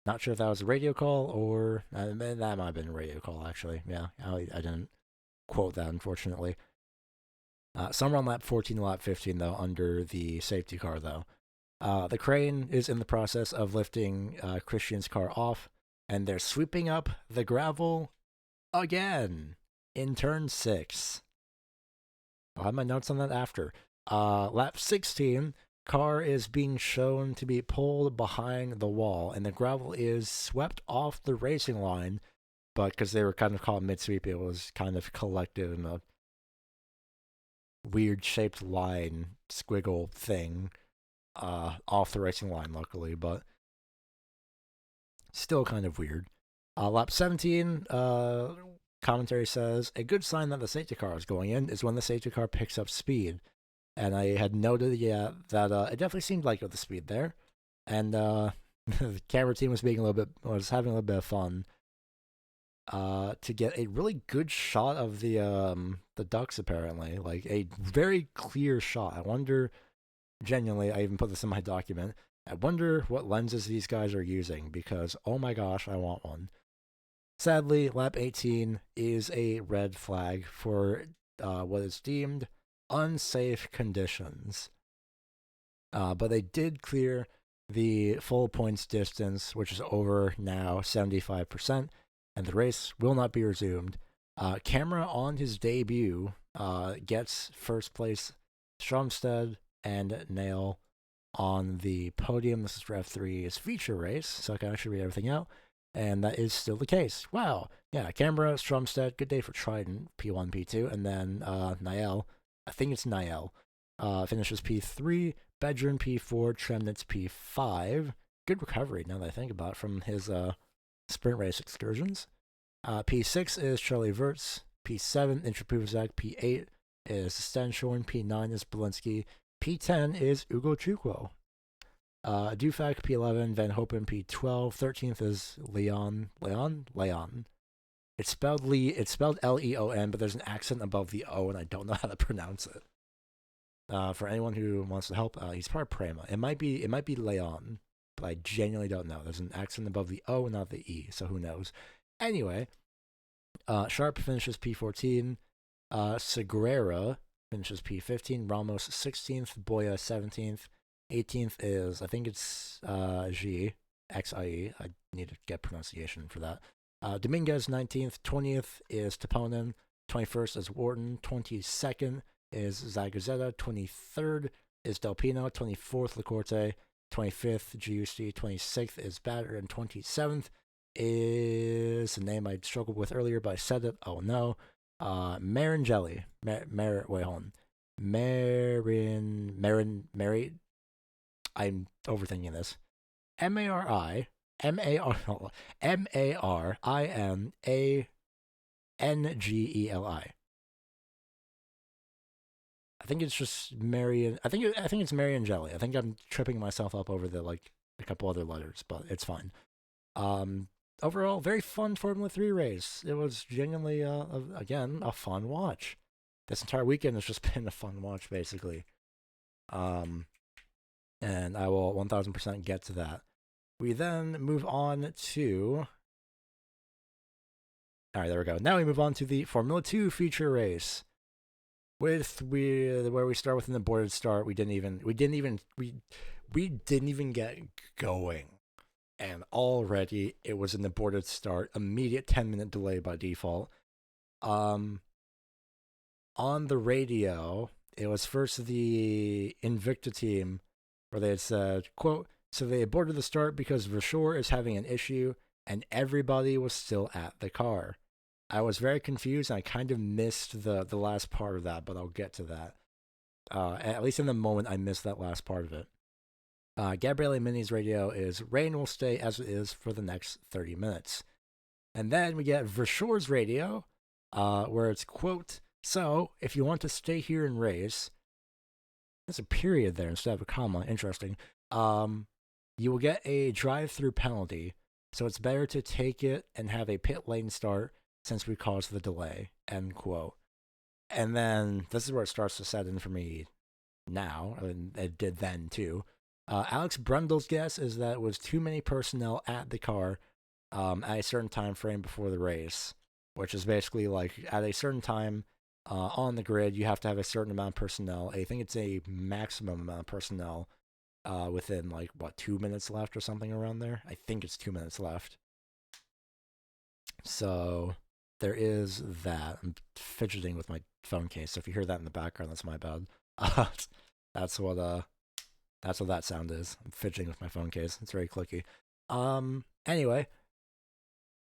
Not sure if that was a radio call or, that might have been a radio call, actually. Yeah, I didn't quote that, unfortunately. Somewhere on lap 14 to lap 15, though, under the safety car, though. The crane is in the process of lifting Christian's car off, and they're sweeping up the gravel again. In turn 6. I'll have my notes on that after. Lap 16, car is being shown to be pulled behind the wall, and the gravel is swept off the racing line, but because they were kind of caught mid-sweep, it was kind of collected in a weird-shaped line, squiggle thing, off the racing line, luckily, but still kind of weird. Lap 17, commentary says, a good sign that the safety car is going in is when the safety car picks up speed. And I had noted, that it definitely seemed like it was the speed there. And the camera team was having a little bit of fun to get a really good shot of the ducks, apparently. Like, a very clear shot. I wonder, genuinely, I even put this in my document, I wonder what lenses these guys are using, because, oh my gosh, I want one. Sadly, lap 18 is a red flag for what is deemed unsafe conditions. But they did clear the full points distance, which is over now 75%, and the race will not be resumed. Camera on his debut gets first place Stromstead and Nail on the podium. This is for F3's feature race, so I can actually read everything out. And that is still the case. Wow. Yeah, Canberra, Stromstead, good day for Trident, P1, P2. And then Niel, I think it's Niel, finishes P3, Bedrin P4, Tremnitz P5. Good recovery, now that I think about it, from his sprint race excursions. P6 is Charlie Wirtz, P7, Intrapuvizak, P8 is Stenshorn, P9 is Belinsky, P10 is Ugo Chukwu. Dufak, P11, Van Hopen, P12, 13th is Leon. It's spelled Leon, but there's an accent above the O, and I don't know how to pronounce it. For anyone who wants to help, he's probably Prema. It might be Leon, but I genuinely don't know. There's an accent above the O, not the E, so who knows. Anyway, Sharp finishes P14, Segurera finishes P15. Ramos 16th. Boya 17th. 18th is, I think it's Xie. I need to get pronunciation for that. Dominguez 19th. 20th is Toponen. 21st is Wharton. 22nd is Zagazeta. 23rd is Del Pino. 24th, Lacorte. 25th, Giusti. 26th is Batter. And 27th is a name I struggled with earlier, but I said it. Oh no. Maringelli. Wait, hold on. Mary. I'm overthinking this. Marinamana. I think it's just Marion. I think it's Marion Jelly. I think I'm tripping myself up over the like a couple other letters, but it's fine. Overall, very fun Formula 3 race. It was genuinely, again, a fun watch. This entire weekend has just been a fun watch, basically. And I will 1000% get to that. We then move on to. All right, there we go. Now we move on to the Formula 2 feature race. Where we start with an aborted start. We didn't even get going, and already it was an aborted start. Immediate 10-minute delay by default. On the radio, it was first the Invicta team, where they had said, quote, "So they aborted the start because Vershoor is having an issue, and everybody was still at the car." I was very confused, and I kind of missed the last part of that, but I'll get to that. At least in the moment, I missed that last part of it. Gabriele Mini's radio is, "Rain will stay as it is for the next 30 minutes. And then we get Vershoor's radio, where it's, quote, "So, if you want to stay here and race," there's a period there instead of a comma, interesting, "you will get a drive-through penalty, so it's better to take it and have a pit lane start since we caused the delay," end quote. And then this is where it starts to set in for me now, and it did then too. Alex Brundle's guess is that it was too many personnel at the car at a certain time frame before the race, which is basically like at a certain time on the grid, you have to have a certain amount of personnel. I think it's a maximum amount of personnel within 2 minutes left or something around there. I think it's 2 minutes left. So there is that. I'm fidgeting with my phone case, so if you hear that in the background, that's my bad. That's what that sound is. I'm fidgeting with my phone case. It's very clicky. Anyway,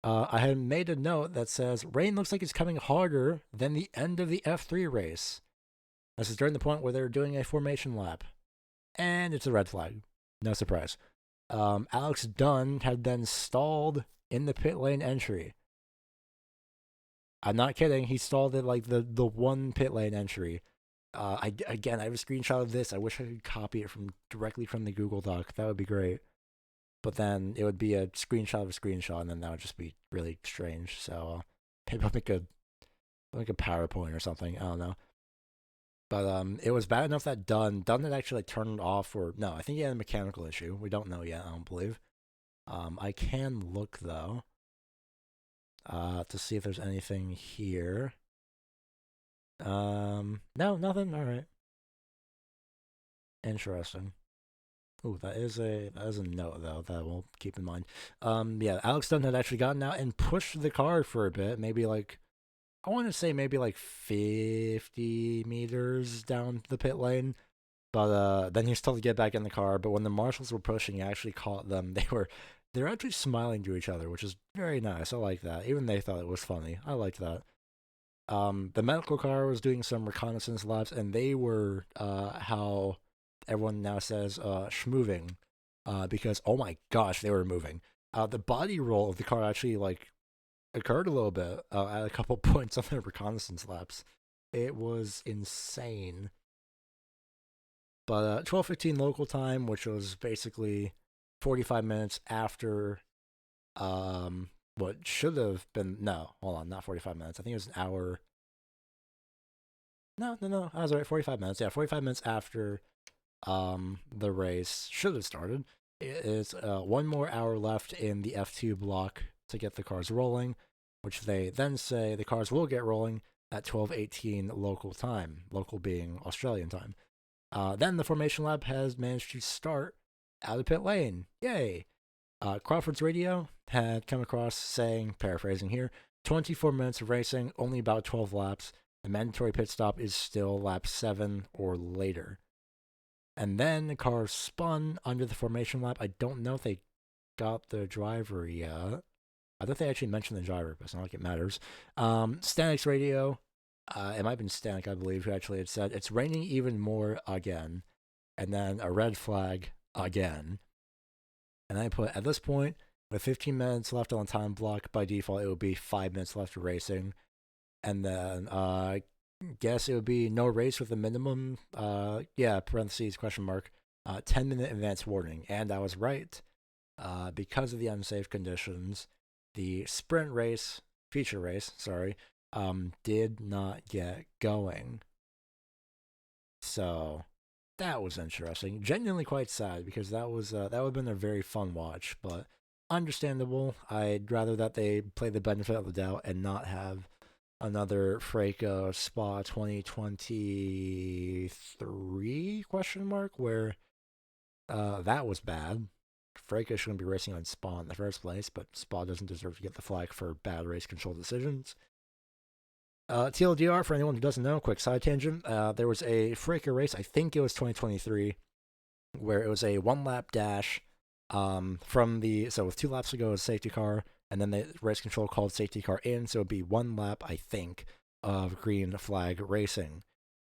I had made a note that says, "Rain looks like it's coming harder than the end of the F3 race." This is during the point where they're doing a formation lap. And it's a red flag. No surprise. Alex Dunn had been stalled in the pit lane entry. I'm not kidding. He stalled at the one pit lane entry. I have a screenshot of this. I wish I could copy it directly from the Google Doc. That would be great. But then it would be a screenshot of a screenshot, and then that would just be really strange. So maybe I'll make a PowerPoint or something. I don't know. But it was bad enough that Dunn had actually turned off, or no, I think he had a mechanical issue. We don't know yet. I don't believe. I can look though. To see if there's anything here. No, nothing. All right. Interesting. Ooh, that is a note though that we'll keep in mind. Yeah, Alex Dunn had actually gotten out and pushed the car for a bit, maybe I want to say maybe 50 meters down the pit lane, but then he was told to get back in the car. But when the marshals were pushing, he actually caught them. They're actually smiling to each other, which is very nice. I like that. Even they thought it was funny. I liked that. The medical car was doing some reconnaissance laps, and they were how everyone now says schmoving, because oh my gosh, they were moving. The body roll of the car actually occurred a little bit at a couple points on their reconnaissance laps. It was insane. But 12:15 local time, which was basically 45 minutes after what should have been, no, hold on, not 45 minutes. I think it was an hour. No, I was right, 45 minutes. Yeah, 45 minutes after the race should have started. It's one more hour left in the F2 block to get the cars rolling, which they then say the cars will get rolling at 12:18 local time, local being Australian time. Then the formation lap has managed to start out of pit lane. Yay! Crawford's radio had come across saying, paraphrasing here, 24 minutes of racing, only about 12 laps. The mandatory pit stop is still lap 7 or later. And then the car spun under the formation lap. I don't know if they got the driver yet. I thought they actually mentioned the driver, but it's not like it matters. Stanic's radio, it might have been Stanic, I believe, who actually had said, it's raining even more again. And then a red flag again. And I put, at this point, with 15 minutes left on the time block, by default, it would be 5 minutes left of racing. And then, guess it would be no race with a minimum, parentheses, question mark, 10-minute advance warning. And I was right. Because of the unsafe conditions, the sprint race, feature race, did not get going. So that was interesting. Genuinely quite sad because that would have been a very fun watch, but understandable. I'd rather that they play the benefit of the doubt and not have another Freca Spa 2023 question mark where that was bad. Freca shouldn't be racing on Spa in the first place, but Spa doesn't deserve to get the flag for bad race control decisions. TLDR, for anyone who doesn't know, quick side tangent. There was a Freca race, I think it was 2023, where it was a one-lap dash so with 2 laps to go, it was safety car, and then the race control called safety car in, so it would be 1 lap, I think, of green flag racing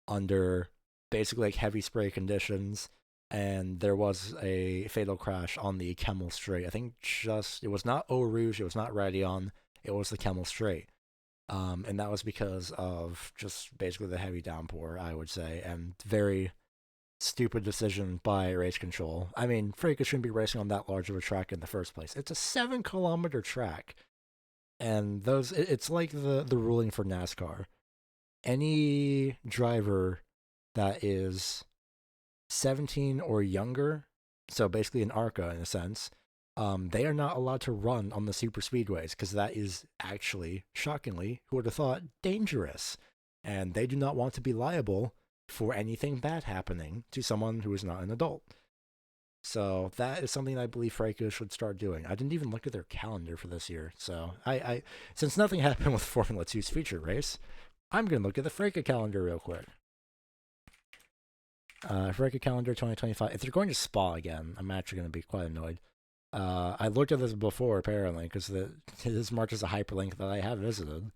under basically like heavy spray conditions, and there was a fatal crash on the Kemmel Straight. I think it was not Eau Rouge, it was not Radion, it was the Kemmel Straight. And that was because of just basically the heavy downpour, I would say, and very stupid decision by race control. I mean, Freca shouldn't be racing on that large of a track in the first place. It's a 7-kilometer track, and it's like the ruling for NASCAR. Any driver that is 17 or younger, so basically an ARCA in a sense, they are not allowed to run on the super speedways because that is actually, shockingly, who would have thought, dangerous. And they do not want to be liable for anything bad happening to someone who is not an adult. So that is something I believe Freca should start doing. I didn't even look at their calendar for this year. So I since nothing happened with Formula 2's feature race, I'm going to look at the Freca calendar real quick. Freca calendar 2025. If they're going to Spa again, I'm actually going to be quite annoyed. I looked at this before, apparently, because this marks as a hyperlink that I have visited.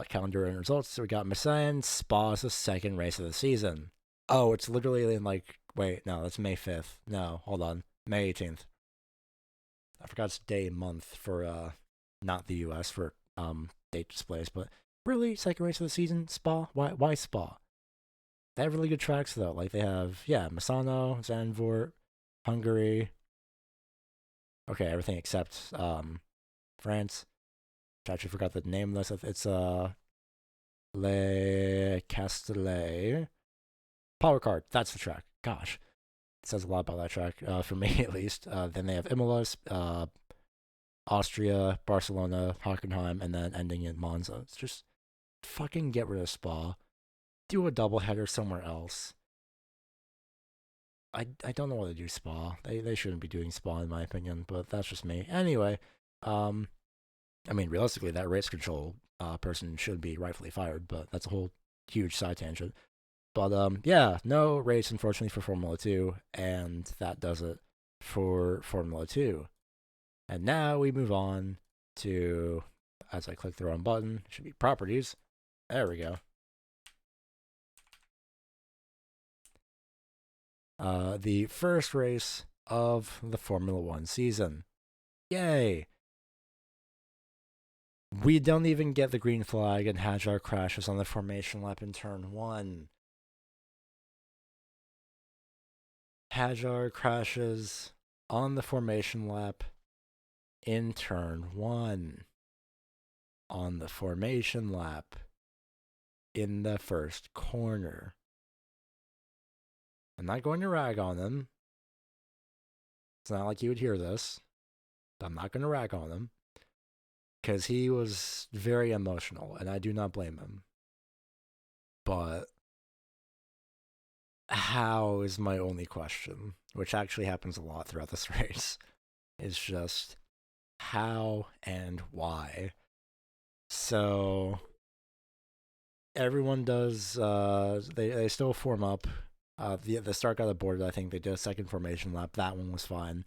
Calendar and results. So we got Messiah Spa is the second race of the season. Oh, it's literally in wait, no, that's May 5th. No, hold on. May 18th. I forgot it's day and month for, not the US for, date displays, but really, second race of the season? Spa? Why Spa? They have really good tracks, though. Like, they have, Misano, Zandvoort, Hungary. Okay, everything except, France. I actually forgot the name of this. It's, Le Castellet. Power Card. That's the track. Gosh. It says a lot about that track, for me at least. Then they have Imola, Austria, Barcelona, Hockenheim, and then ending in Monza. It's just fucking get rid of Spa. Do a doubleheader somewhere else. I don't know what to do Spa. They shouldn't be doing Spa in my opinion, but that's just me. Anyway, I mean realistically that race control person should be rightfully fired, but that's a whole huge side tangent. But no race unfortunately for Formula 2, and that does it for Formula 2. And now we move on to, as I click the wrong button, it should be properties. There we go. The first race of the Formula 1 season. Yay! We don't even get the green flag, and Hajar crashes on the formation lap in turn 1. Hajar crashes on the formation lap in turn 1. On the formation lap in the first corner. I'm not going to rag on him. It's not like you would hear this. But I'm not going to rag on him. Because he was very emotional, and I do not blame him. but how is my only question, which actually happens a lot throughout this race. Is just how and why. So everyone does. They still form up. The start got aborted. I think they did a second formation lap. That one was fine.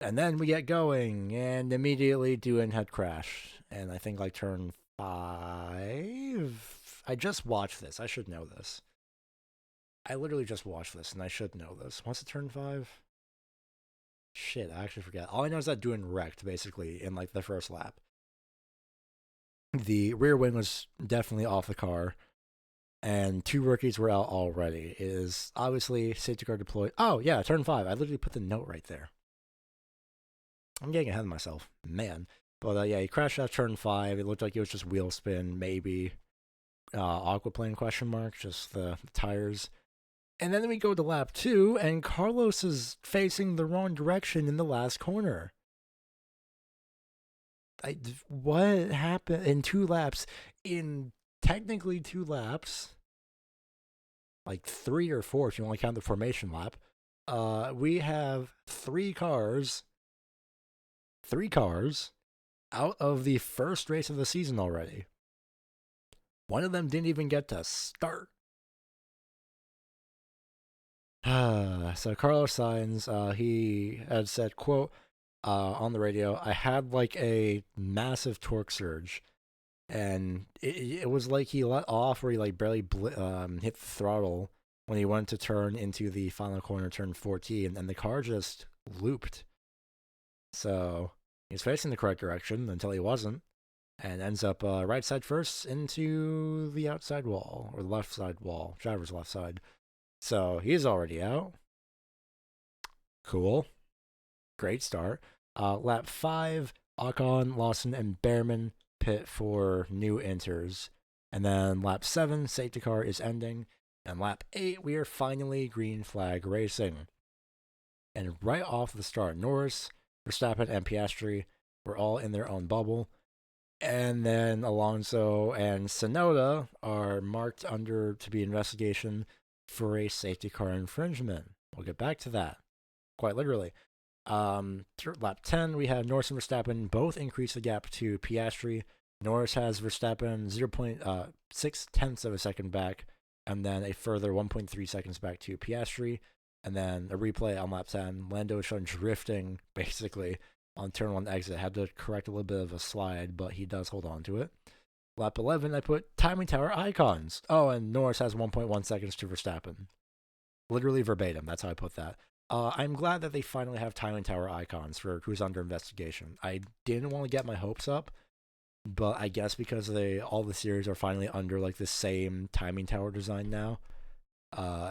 And then we get going, and immediately do in-head crash. And I think like turn 5. I just watched this. I should know this. I literally just watched this, and I should know this. What's it turn 5? Shit, I actually forget. All I know is that doing wrecked, basically, in like the first lap. The rear wing was definitely off the car, and 2 rookies were out already. It is obviously safety car deployed. Oh, yeah, turn 5. I literally put the note right there. I'm getting ahead of myself. Man. But yeah, he crashed out turn 5. It looked like it was just wheel spin, maybe. Aquaplane question mark, just the tires. And then we go to lap 2, and Carlos is facing the wrong direction in the last corner. What happened in 2 laps? In technically 2 laps, like 3 or 4 if you only count the formation lap, we have 3 cars out of the first race of the season already. One of them didn't even get to start. So Carlos Sainz, he had said, quote, on the radio, I had like a massive torque surge, and it was like he let off where he like barely hit the throttle when he went to turn into the final corner, turn 14, and the car just looped. So he was facing the correct direction until he wasn't, and ends up right side first into the outside wall, or the left side wall, driver's left side. So he's already out. Cool. Great start. Lap 5, Ocon, Lawson, and Behrman pit for new enters. And then lap 7, safety car is ending. And lap 8, we are finally green flag racing. And right off the start, Norris, Verstappen, and Piastri were all in their own bubble. And then Alonso and Tsunoda are marked under to be investigation for a safety car infringement. We'll get back to that, quite literally. Lap 10, we have Norris and Verstappen both increase the gap to Piastri. Norris has Verstappen 0.6 tenths of a second back, and then a further 1.3 seconds back to Piastri. And then a replay on lap 10. Lando is shown drifting, basically, on turn 1 exit. Had to correct a little bit of a slide, but he does hold on to it. Lap 11, I put timing tower icons. Oh, and Norris has 1.1 seconds to Verstappen. Literally verbatim, that's how I put that. I'm glad that they finally have timing tower icons for who's under investigation. I didn't want to get my hopes up, but I guess because all the series are finally under like the same timing tower design now,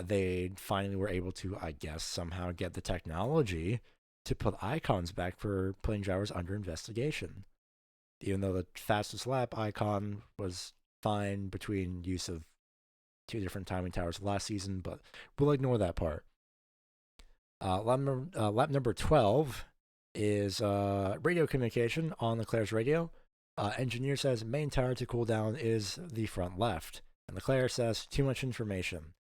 they finally were able to, I guess, somehow get the technology to put icons back for putting drivers under investigation. Even though the fastest lap icon was fine between use of 2 different timing towers last season, but we'll ignore that part. Lap number 12 is radio communication on Leclerc's radio. Engineer says main tower to cool down is the front left, and Leclerc says too much information.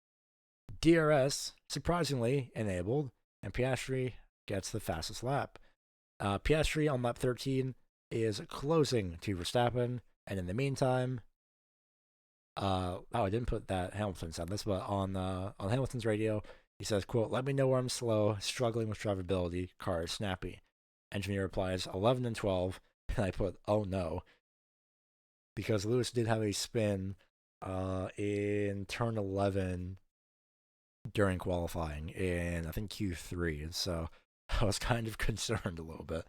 DRS, surprisingly, enabled, and Piastri gets the fastest lap. Piastri on lap 13 is closing to Verstappen, and in the meantime, I didn't put that Hamilton said this, but on Hamilton's radio, he says, quote, let me know where I'm slow, struggling with drivability, car is snappy. Engineer replies, 11 and 12, and I put, oh no, because Lewis did have a spin in turn 11 during qualifying in, I think, Q3, and so I was kind of concerned a little bit.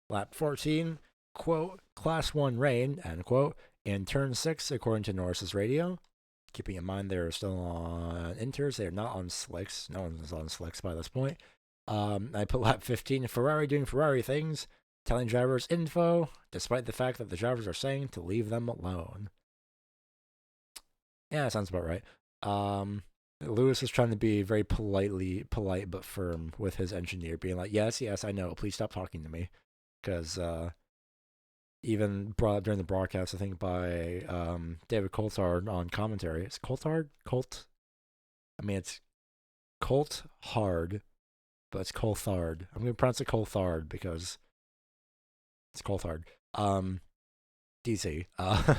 Lap 14, quote, class 1 rain, end quote, in turn 6, according to Norris's radio. Keeping in mind they're still on inters, they're not on slicks. No one's on slicks by this point. I put lap 15, Ferrari doing Ferrari things, telling drivers info, despite the fact that the drivers are saying to leave them alone. Yeah, that sounds about right. Lewis was trying to be very polite but firm with his engineer, being like, yes, I know, please stop talking to me. Because, even brought up during the broadcast, I think by David Coulthard on commentary. It's Coulthard? I mean, it's Colt Hard, but it's Coulthard. I'm going to pronounce it Coulthard because it's Coulthard. DC. Yeah,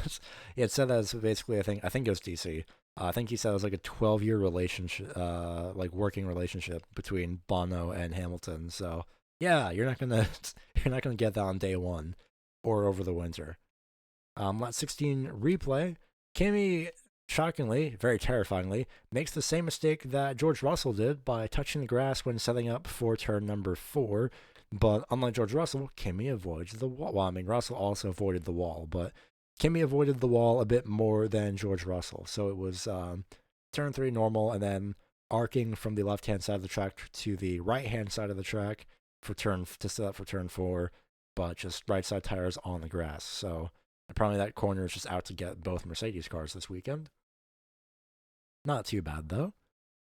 it said that it's basically, I think it was DC. I think he said it was like a 12-year relationship, like working relationship between Bono and Hamilton. So yeah, you're not gonna you're not gonna get that on day one or over the winter. Lap 16 replay. Kimmy, shockingly, very terrifyingly, makes the same mistake that George Russell did by touching the grass when setting up for turn number 4. But unlike George Russell, Kimmy avoids the wall. Well, I mean, Russell also avoided the wall, but Kimmy avoided the wall a bit more than George Russell. So it was turn 3 normal, and then arcing from the left-hand side of the track to the right-hand side of the track to set up for turn 4, but just right side tires on the grass. So apparently that corner is just out to get both Mercedes cars this weekend. Not too bad though.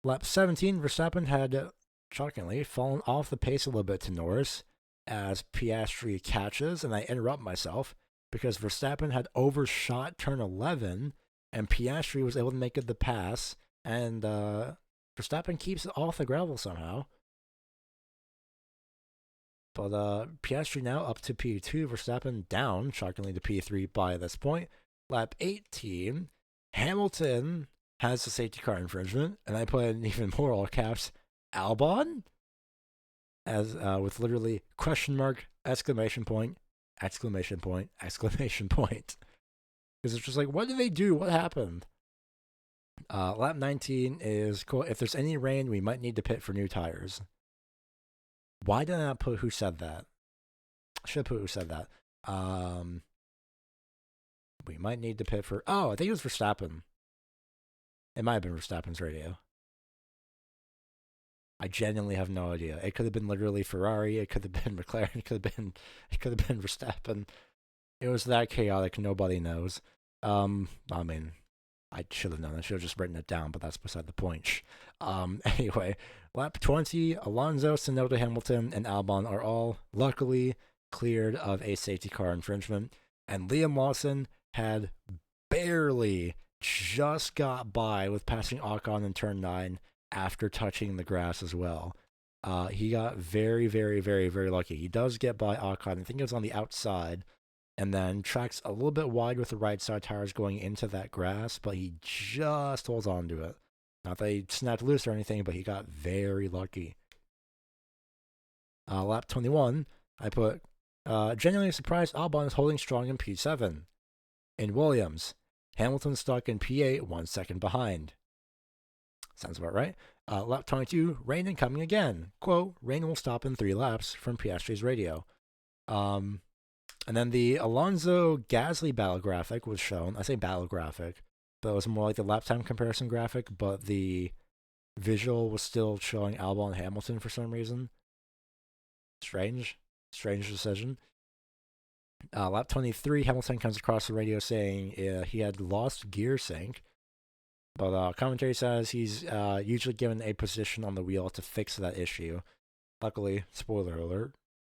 Lap 17, Verstappen had shockingly fallen off the pace a little bit to Norris as Piastri catches, and I interrupt myself because Verstappen had overshot turn 11 and Piastri was able to make it the pass, and Verstappen keeps it off the gravel somehow. But Piastri now up to P2, Verstappen down, shockingly, to P3 by this point. Lap 18, Hamilton has the safety car infringement, and I put in even more all caps, Albon? As with literally question mark, exclamation point, exclamation point, exclamation point. Because it's just like, what did they do? What happened? Lap 19 is cool. If there's any rain, we might need to pit for new tires. Why did I not put who said that? I should have put who said that. We might need to pit for... Oh, I think it was Verstappen. It might have been Verstappen's radio. I genuinely have no idea. It could have been literally Ferrari. It could have been McLaren. It could have been Verstappen. It was that chaotic. Nobody knows. I mean, I should have known. I should have just written it down, but that's beside the point. Anyway, lap 20, Alonso, Tsunoda, Hamilton, and Albon are all luckily cleared of a safety car infringement, and Liam Lawson had barely just got by with passing Ocon in turn 9 after touching the grass as well. He got very, very, very, very lucky. He does get by Ocon. I think it was on the outside, and then tracks a little bit wide with the right side tires going into that grass, but he just holds on to it. Not that he snapped loose or anything, but he got very lucky. Lap 21, I put, genuinely surprised Albon is holding strong in P7. In Williams, Hamilton stuck in P8, 1 second behind. Sounds about right. Lap 22, rain incoming again. Quote, rain will stop in 3 laps from Piastri's radio. And then the Alonso Gasly battle graphic was shown. I say battle graphic, but it was more like the lap time comparison graphic, but the visual was still showing Albon and Hamilton for some reason. Strange decision. Lap 23, Hamilton comes across the radio saying he had lost gear sync, but commentary says he's usually given a position on the wheel to fix that issue. Luckily, spoiler alert,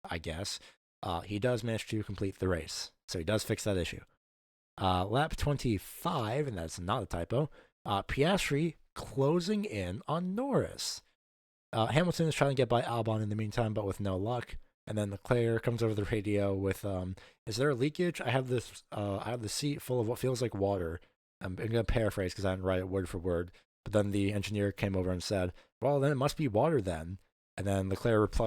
I guess, he does manage to complete the race, so he does fix that issue. Lap 25, and that's not a typo, Piastri closing in on Norris. Hamilton is trying to get by Albon in the meantime, but with no luck. And then Leclerc comes over the radio with, is there a leakage? I have the seat full of what feels like water. I'm going to paraphrase because I didn't write it word for word. But then the engineer came over and said, well, then it must be water then. And then Leclerc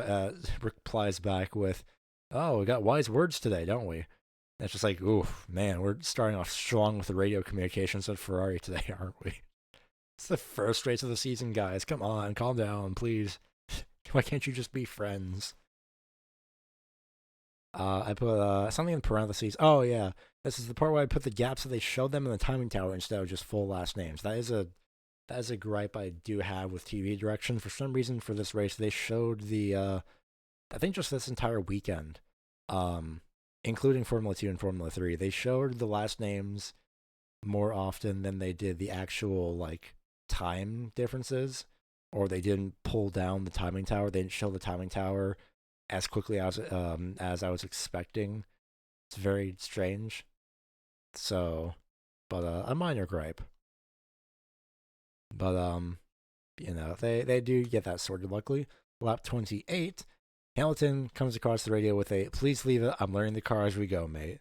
replies back with, oh, we got wise words today, don't we? And it's just like, ooh, man, we're starting off strong with the radio communications at Ferrari today, aren't we? It's the first race of the season, guys. Come on, calm down, please. Why can't you just be friends? I put something in parentheses. Oh, yeah. This is the part where I put the gaps that they showed them in the timing tower instead of just full last names. That is a gripe I do have with TV direction. For some reason, for this race, they showed the, I think just this entire weekend, including Formula 2 and Formula 3, they showed the last names more often than they did the actual, like, time differences, or they didn't pull down the timing tower. They didn't show the timing tower as quickly as I was expecting It's very strange. So, but a minor gripe. But they do get that sorted. Luckily, lap 28, Hamilton comes across the radio with a "Please leave it. I'm learning the car as we go, mate."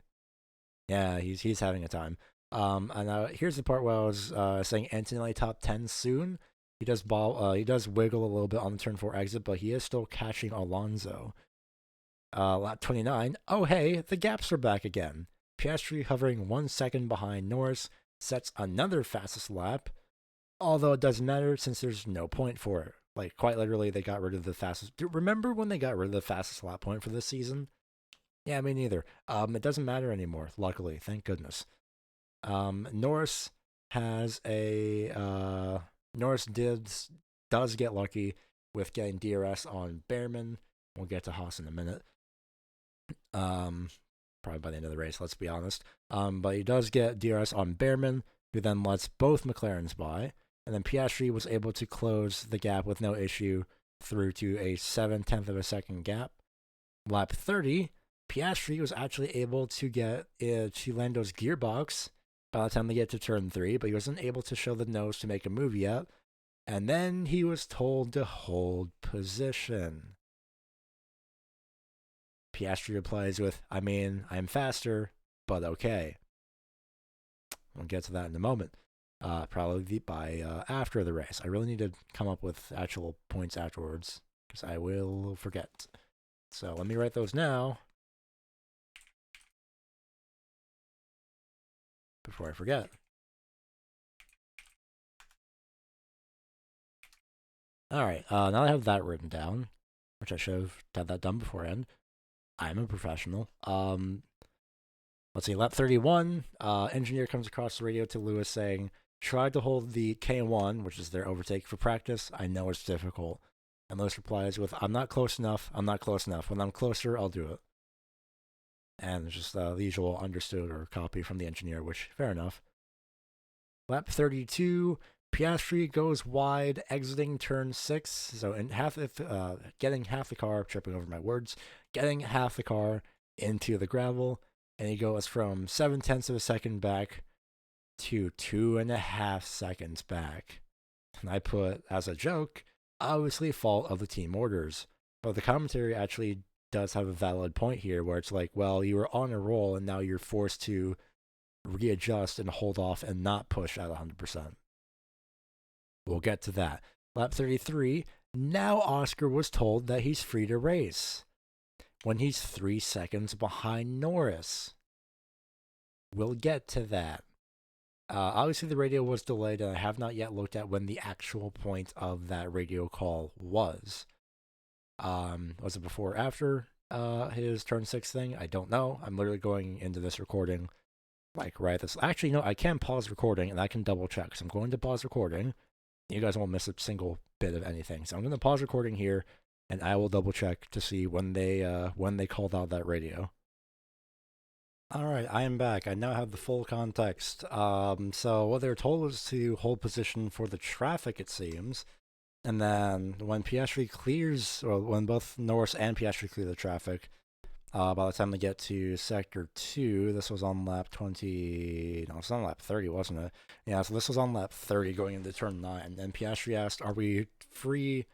Yeah, he's having a time. And here's the part where I was saying Antonelli top 10 soon. He does wiggle a little bit on the turn 4 exit, but he is still catching Alonso. Lap 29. Oh hey, the gaps are back again. Piastri hovering 1 second behind Norris sets another fastest lap. Although it doesn't matter since there's no point for it. Like, quite literally, they got rid of the fastest. Remember when they got rid of the fastest lap point for this season? Yeah, me neither. It doesn't matter anymore, luckily. Thank goodness. Norris has a. Norris does get lucky with getting DRS on Behrman. We'll get to Haas in a minute. Probably by the end of the race, let's be honest. But he does get DRS on Behrman, who then lets both McLarens by. And then Piastri was able to close the gap with no issue through to a 7/10 of a second gap. Lap 30, Piastri was actually able to get to Lando's gearbox by the time they get to turn 3, but he wasn't able to show the nose to make a move yet. And then he was told to hold position. Piastri replies with, "I mean, I'm faster, but okay." We'll get to that in a moment. Probably by after the race. I really need to come up with actual points afterwards because I will forget. So let me write those now before I forget. All right, now I have that written down, which I should have had that done beforehand. I'm a professional. Let's see, lap 31, engineer comes across the radio to Lewis saying, "Try to hold the K1, which is their overtake, for practice. I know it's difficult." And Lewis replies with, "I'm not close enough. I'm not close enough. When I'm closer, I'll do it." And it's just the usual understood or copy from the engineer, which, fair enough. Lap 32, Piastri goes wide, exiting turn 6. So getting half the car, tripping over my words, getting half the car into the gravel. And he goes from 7/10 of a second back to 2.5 seconds back. And I put, as a joke, obviously fault of the team orders. But the commentary actually does have a valid point here where it's like, well, you were on a roll and now you're forced to readjust and hold off and not push at 100%. We'll get to that. Lap 33, now Oscar was told that he's free to race when he's 3 seconds behind Norris. We'll get to that. Obviously, the radio was delayed, and I have not yet looked at when the actual point of that radio call was. Was it before or after his turn 6 thing? I don't know. I'm literally going into this recording like right this. Actually, no, I can pause recording, and I can double check. So I'm going to pause recording. You guys won't miss a single bit of anything. So I'm going to pause recording here, and I will double check to see when they called out that radio. All right, I am back. I now have the full context. So what they were told was to hold position for the traffic, it seems, and then when Piastri clears, or when both Norris and Piastri clear the traffic, by the time they get to sector 2, this was on lap 20. No, it's on lap 30, wasn't it? Yeah, so this was on lap 30 going into turn 9. And Piastri asked, "Are we free?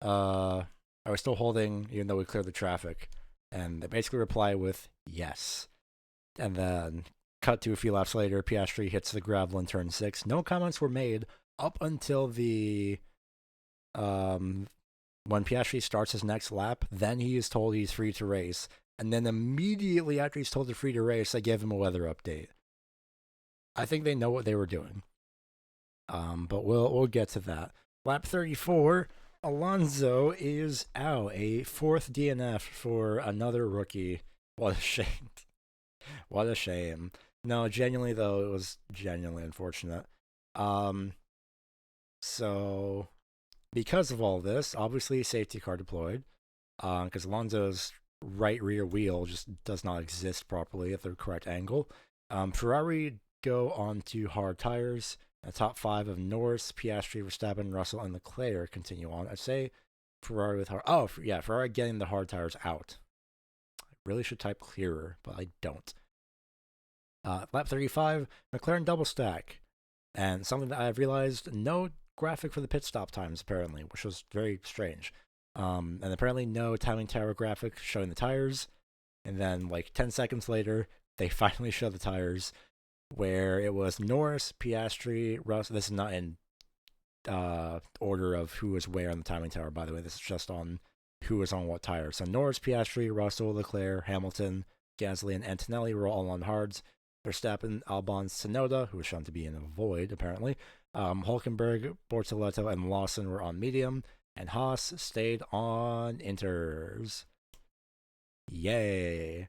Are we still holding even though we cleared the traffic?" And they basically reply with yes. And then, cut to a few laps later, Piastri hits the gravel in turn 6. No comments were made up until the when Piastri starts his next lap. Then he is told he's free to race, and then immediately after he's told he's free to race, they give him a weather update. I think they know what they were doing. But we'll get to that. Lap 34, Alonso is out. A 4th DNF for another rookie. What a shame. What a shame. No, genuinely though, it was genuinely unfortunate. So because of all this, obviously safety car deployed. Because Alonso's right rear wheel just does not exist properly at the correct angle. Ferrari go on to hard tires. The top 5 of Norris, Piastri, Verstappen, Russell, and Leclerc continue on. I'd say Ferrari with hard. Oh, yeah, Ferrari getting the hard tires out. I Really should type clearer, but I don't. Lap 35, McLaren double stack. And something that I've realized, no graphic for the pit stop times, apparently, which was very strange. And apparently no timing tower graphic showing the tires. And then, like, 10 seconds later, they finally show the tires, where it was Norris, Piastri, Russell. This is not in order of who was where on the timing tower, by the way. This is just on who was on what tire. So Norris, Piastri, Russell, Leclerc, Hamilton, Gasly, and Antonelli were all on hards. Verstappen, Albon, Tsunoda, who was shown to be in a void, apparently. Hulkenberg, Bortoleto, and Lawson were on medium, and Haas stayed on inters. Yay.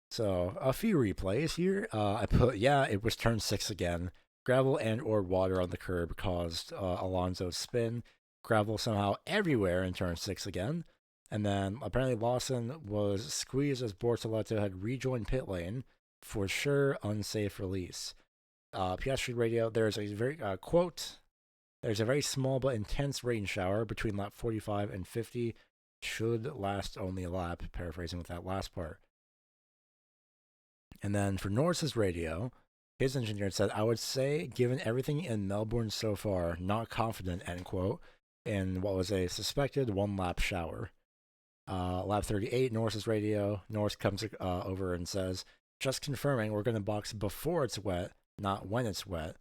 So, a few replays here. I put, it was turn 6 again. Gravel and or water on the curb caused Alonso's spin. Gravel somehow everywhere in turn 6 again. And then apparently Lawson was squeezed as Bortoleto had rejoined pit lane. For sure, unsafe release. Piastri radio, there's a very, quote, there's a very small but intense rain shower between lap 45 and 50. Should last only a lap, paraphrasing with that last part. And then for Norris's radio, his engineer said, I would say, given everything in Melbourne so far, not confident, end quote, in what was a suspected one-lap shower. Lap 38, Norris's radio. Norris comes over and says, just confirming we're going to box before it's wet, not when it's wet.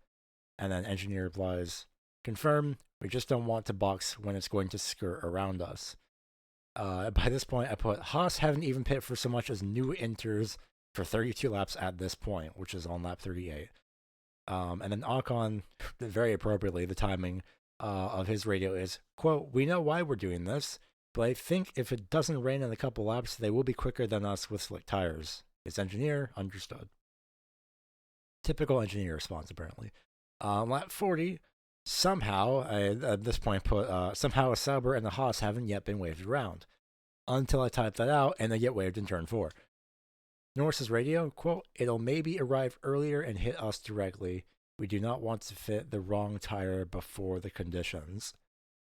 And then engineer replies, confirm, we just don't want to box when it's going to skirt around us. By this point, I put Haas haven't even pit for so much as new inters for 32 laps at this point, which is on lap 38. And then Ocon, very appropriately, the timing of his radio is, quote, we know why we're doing this, but I think if it doesn't rain in a couple laps, they will be quicker than us with slick tires. His engineer understood. Typical engineer response, apparently. Lap 40, somehow, I at this point put, somehow a Sauber and the Haas haven't yet been waved around. Until I type that out, and they get waved in turn 4. Norris's radio, quote, it'll maybe arrive earlier and hit us directly. We do not want to fit the wrong tire before the conditions.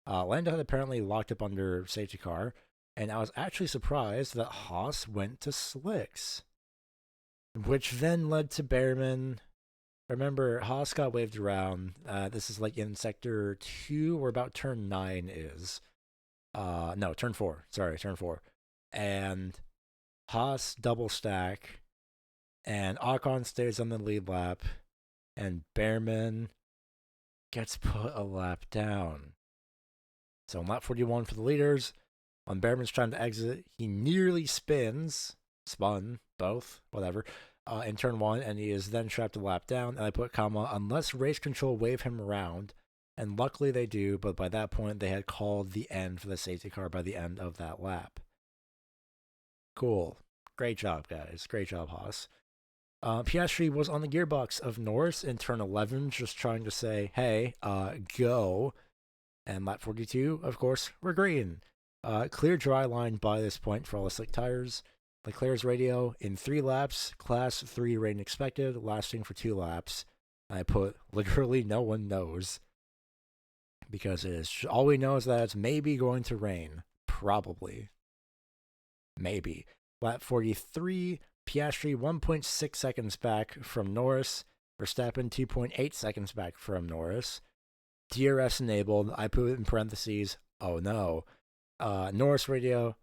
Lando had apparently locked up under safety car, and I was actually surprised that Haas went to slicks, which then led to Behrman. Remember, Haas got waved around. This is like in sector 2, where about turn 9 is. No, turn 4. Sorry, turn 4. And Haas double stack, and Ocon stays on the lead lap, and Behrman gets put a lap down. So on lap 41 for the leaders, when Behrman's trying to exit, he nearly spun, both, whatever, in turn 1, and he is then trapped a lap down, and I put comma, unless race control wave him around, and luckily they do, but by that point they had called the end for the safety car by the end of that lap. Cool. Great job, guys. Great job, Haas. Piastri was on the gearbox of Norris in turn 11, just trying to say, hey, go. And lap 42, of course, we're green. Clear dry line by this point for all the slick tires. Leclerc's radio, in 3 laps, class 3 rain expected, lasting for 2 laps. I put, literally no one knows. Because it is, all we know is that it's maybe going to rain. Probably. Maybe. Lap 43, Piastri 1.6 seconds back from Norris. Verstappen 2.8 seconds back from Norris. DRS enabled. I put it in parentheses. Oh no. Norris radio.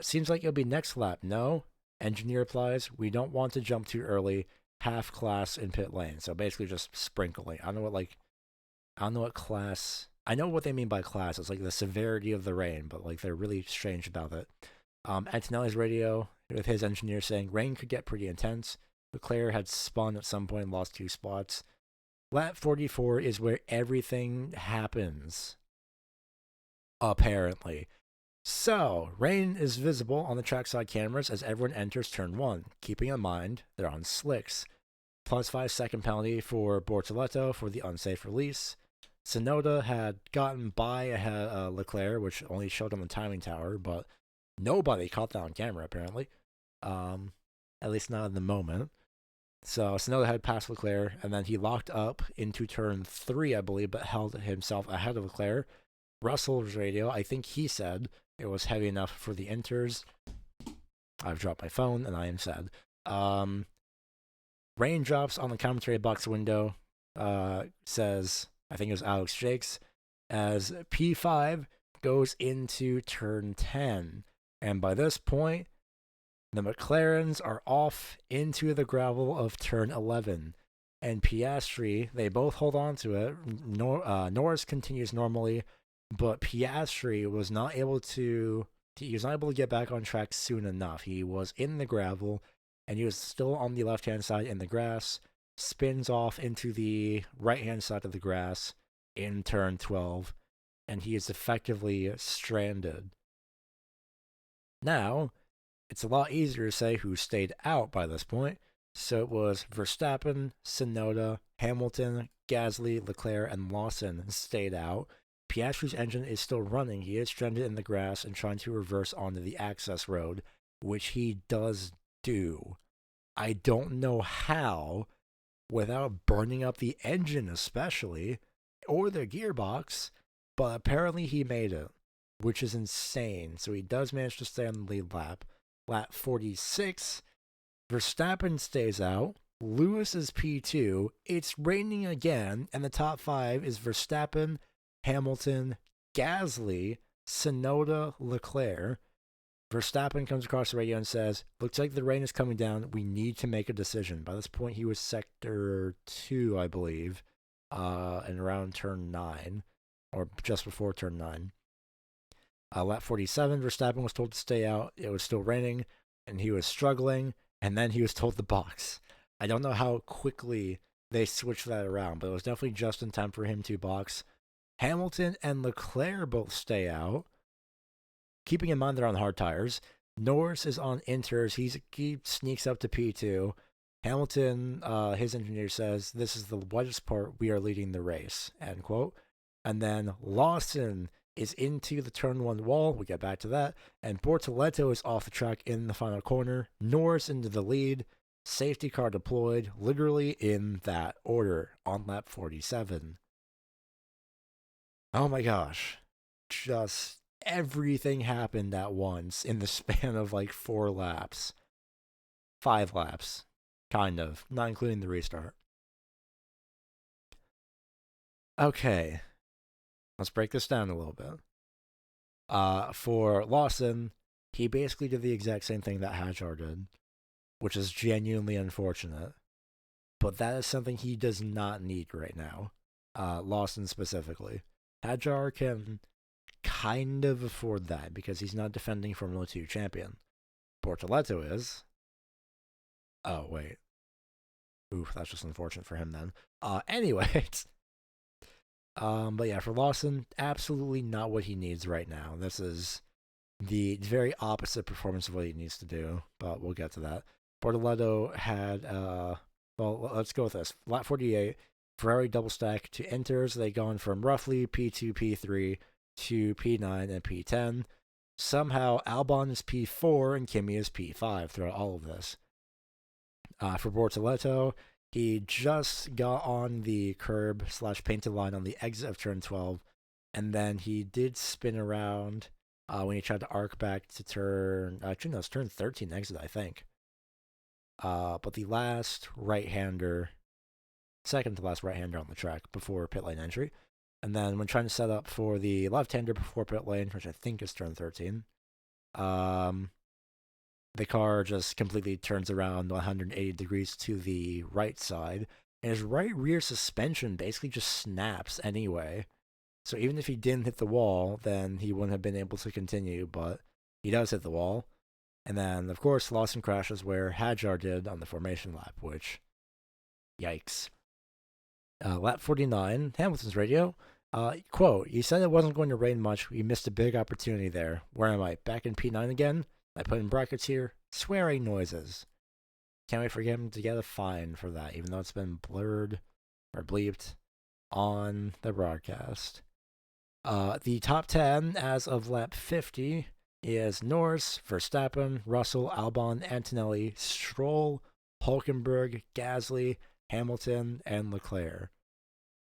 Seems like it'll be next lap. No. Engineer replies, we don't want to jump too early. Half class in pit lane. So basically just sprinkling. I don't know what class. I know what they mean by class. It's like the severity of the rain, but like they're really strange about it. Antonelli's radio with his engineer saying rain could get pretty intense. Leclerc had spun at some point and lost 2 spots. Lap 44 is where everything happens. Apparently. So, rain is visible on the trackside cameras as everyone enters turn 1, keeping in mind they're on slicks. Plus 5 second penalty for Bortoleto for the unsafe release. Tsunoda had gotten by ahead of Leclerc, which only showed on the timing tower, but nobody caught that on camera, apparently. At least not in the moment. So Tsunoda had passed Leclerc, and then he locked up into turn 3, I believe, but held himself ahead of Leclerc. Russell's radio, I think he said it was heavy enough for the inters. I've dropped my phone and I am sad. Um, Raindrops on the commentary box window says, I think it was Alex Jakes, as P5 goes into turn 10. And by this point, the McLarens are off into the gravel of turn 11. And Piastri, they both hold on to it. Norris continues normally, but Piastri was not able to. He was not able to get back on track soon enough. He was in the gravel, and he was still on the left-hand side in the grass. Spins off into the right-hand side of the grass in turn 12, and he is effectively stranded. Now, it's a lot easier to say who stayed out by this point. So it was Verstappen, Tsunoda, Hamilton, Gasly, Leclerc, and Lawson stayed out. Piastri's engine is still running. He is stranded in the grass and trying to reverse onto the access road, which he does do. I don't know how, without burning up the engine especially, or the gearbox, but apparently he made it, which is insane. So he does manage to stay on the lead lap. Lap 46, Verstappen stays out. Lewis is P2. It's raining again, and the top 5 is Verstappen, Hamilton, Gasly, Tsunoda, Leclerc. Verstappen comes across the radio and says, looks like the rain is coming down. We need to make a decision. By this point, he was sector 2, I believe, and around turn 9, or just before turn 9. Lap 47, Verstappen was told to stay out. It was still raining, and he was struggling, and then he was told to box. I don't know how quickly they switched that around, but it was definitely just in time for him to box. Hamilton and Leclerc both stay out. Keeping in mind they're on hard tires. Norris is on inters. He sneaks up to P2. Hamilton, his engineer says, this is the widest part. We are leading the race, end quote. And then Lawson is into the turn 1 wall. We get back to that. And Bortoleto is off the track in the final corner. Norris into the lead. Safety car deployed, literally in that order on lap 47. Oh my gosh. Just everything happened at once in the span of like 4 laps. 5 laps. Kind of. Not including the restart. Okay. Let's break this down a little bit. For Lawson, he basically did the exact same thing that Hadjar did, which is genuinely unfortunate. But that is something he does not need right now. Lawson specifically. Hadjar can kind of afford that because he's not defending Formula 2 champion. Bortoleto is. Oh, wait. Oof, that's just unfortunate for him then. Anyways. But yeah, for Lawson, absolutely not what he needs right now. This is the very opposite performance of what he needs to do, but we'll get to that. Bortoleto had, well, let's go with this. Lap 48, Ferrari double stack to enters. They gone from roughly P2, P3 to P9 and P10. Somehow, Albon is P4 and Kimi is P5 throughout all of this. For Bortoleto, he just got on the curb / painted line on the exit of turn 12, and then he did spin around when he tried to arc back to turn, actually no, it's turn 13 exit, I think. But the last right-hander, second to last right-hander on the track before pit lane entry. And then when trying to set up for the left-hander before pit lane, which I think is turn 13, the car just completely turns around 180 degrees to the right side, and his right rear suspension basically just snaps anyway. So even if he didn't hit the wall, then he wouldn't have been able to continue, but he does hit the wall. And then, of course, Lawson crashes where Hadjar did on the formation lap, which, yikes. Lap 49, Hamilton's radio. Quote, you said it wasn't going to rain much. We missed a big opportunity there. Where am I? Back in P9 again? I put in brackets here, swearing noises. Can't wait for him to get a fine for that, even though it's been blurred or bleeped on the broadcast. The top 10 as of lap 50 is Norris, Verstappen, Russell, Albon, Antonelli, Stroll, Hulkenberg, Gasly, Hamilton, and Leclerc.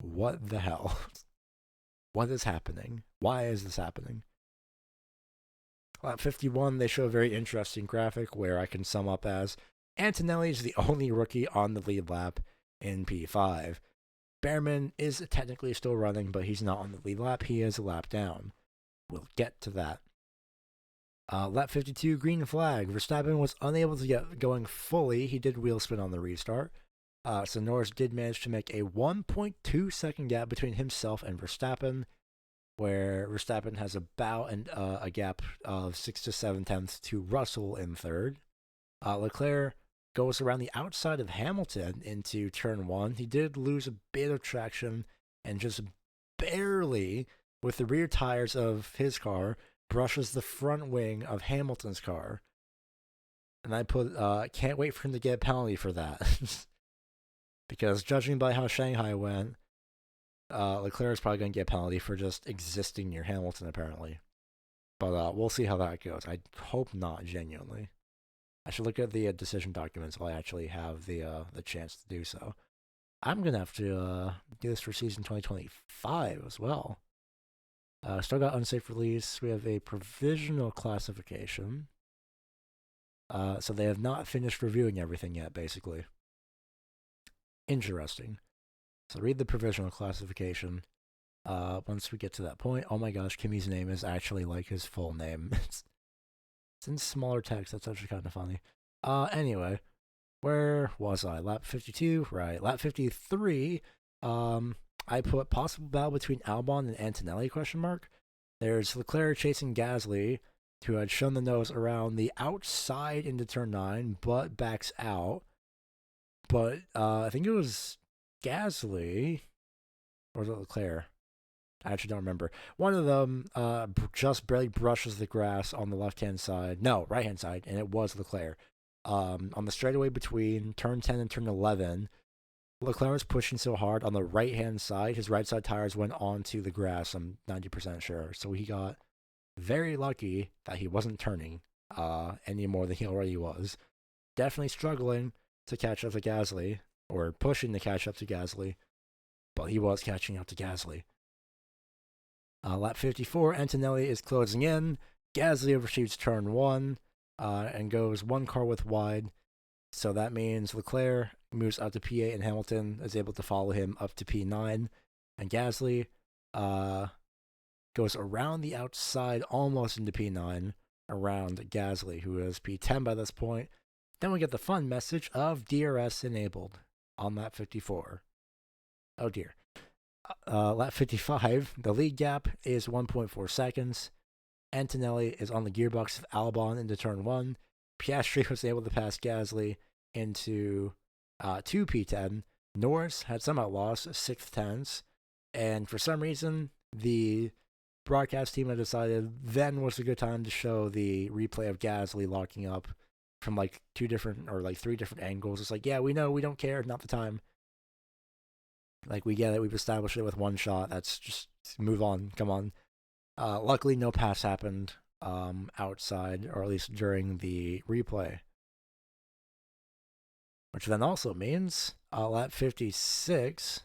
What the hell? What is happening? Why is this happening? Lap 51, they show a very interesting graphic where I can sum up as Antonelli is the only rookie on the lead lap in P5. Behrman is technically still running, but he's not on the lead lap. He is a lap down. We'll get to that. Lap 52, green flag. Verstappen was unable to get going fully. He did wheel spin on the restart. So Norris did manage to make a 1.2 second gap between himself and Verstappen, where Verstappen has about a gap of 6 to 7 tenths to Russell in third. Leclerc goes around the outside of Hamilton into turn 1. He did lose a bit of traction and just barely, with the rear tires of his car, brushes the front wing of Hamilton's car. And I put, can't wait for him to get a penalty for that. Because judging by how Shanghai went, Leclerc is probably going to get a penalty for just existing near Hamilton, apparently. But we'll see how that goes. I hope not, genuinely. I should look at the decision documents while I actually have the chance to do so. I'm going to have to do this for season 2025 as well. Still got unsafe release. We have a provisional classification. So they have not finished reviewing everything yet, basically. Interesting. So read the provisional classification. Once we get to that point, oh my gosh, Kimmy's name is actually like his full name. It's in smaller text. That's actually kind of funny. Anyway, where was I? Lap 52, right? Lap 53. I put possible battle between Albon and Antonelli ? There's Leclerc chasing Gasly, who had shown the nose around the outside into turn 9, but backs out. But I think it was Gasly, or was it Leclerc? I actually don't remember. One of them just barely brushes the grass on the left-hand side. No, right-hand side, and it was Leclerc. On the straightaway between turn 10 and turn 11, Leclerc was pushing so hard on the right-hand side, his right side tires went onto the grass, I'm 90% sure. So he got very lucky that he wasn't turning any more than he already was. Definitely struggling to catch up to Gasly, or pushing to catch up to Gasly, but he was catching up to Gasly. Lap 54, Antonelli is closing in. Gasly overshoots turn 1 and goes one car width wide. So that means Leclerc moves out to P8 and Hamilton is able to follow him up to P9. And Gasly goes around the outside almost into P9 around Gasly, who is P10 by this point. Then we get the fun message of DRS enabled on lap 54. Oh dear. Lap 55, the lead gap is 1.4 seconds. Antonelli is on the gearbox of Albon into turn 1. Piastri was able to pass Gasly into 2 P10. Norris had somehow lost 6th tenths. And for some reason, the broadcast team had decided then was a good time to show the replay of Gasly locking up from like 2 different or like 3 different angles. It's like, yeah, we know, we don't care, not the time. Like, we get it, we've established it with one shot, that's just, move on, come on. Luckily, no pass happened outside, or at least during the replay. Which then also means, lap 56,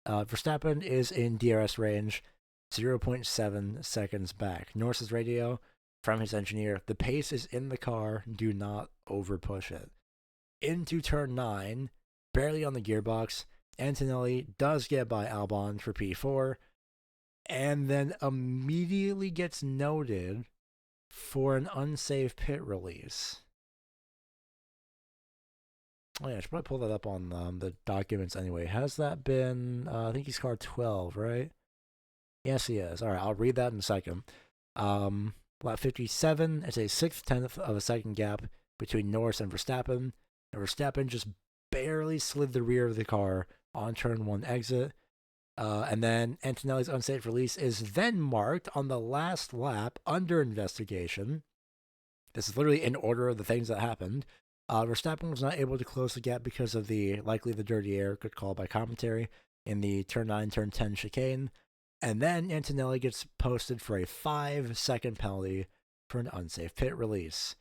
Verstappen is in DRS range, 0.7 seconds back. Norris's radio from his engineer, the pace is in the car, do not overpush it. Into turn 9, barely on the gearbox, Antonelli does get by Albon for P4, and then immediately gets noted for an unsafe pit release. Oh yeah, I should probably pull that up on the documents anyway. Has that been, I think he's car 12, right? Yes, he is. All right, I'll read that in a second. Lap 57, it's a 6th tenth of a second gap between Norris and Verstappen. And Verstappen just barely slid the rear of the car on turn 1 exit. And then Antonelli's unsafe release is then marked on the last lap under investigation. This is literally in order of the things that happened. Verstappen was not able to close the gap because of the dirty air, good call by commentary, in the turn 9, turn 10 chicane. And then Antonelli gets posted for a 5-second penalty for an unsafe pit release.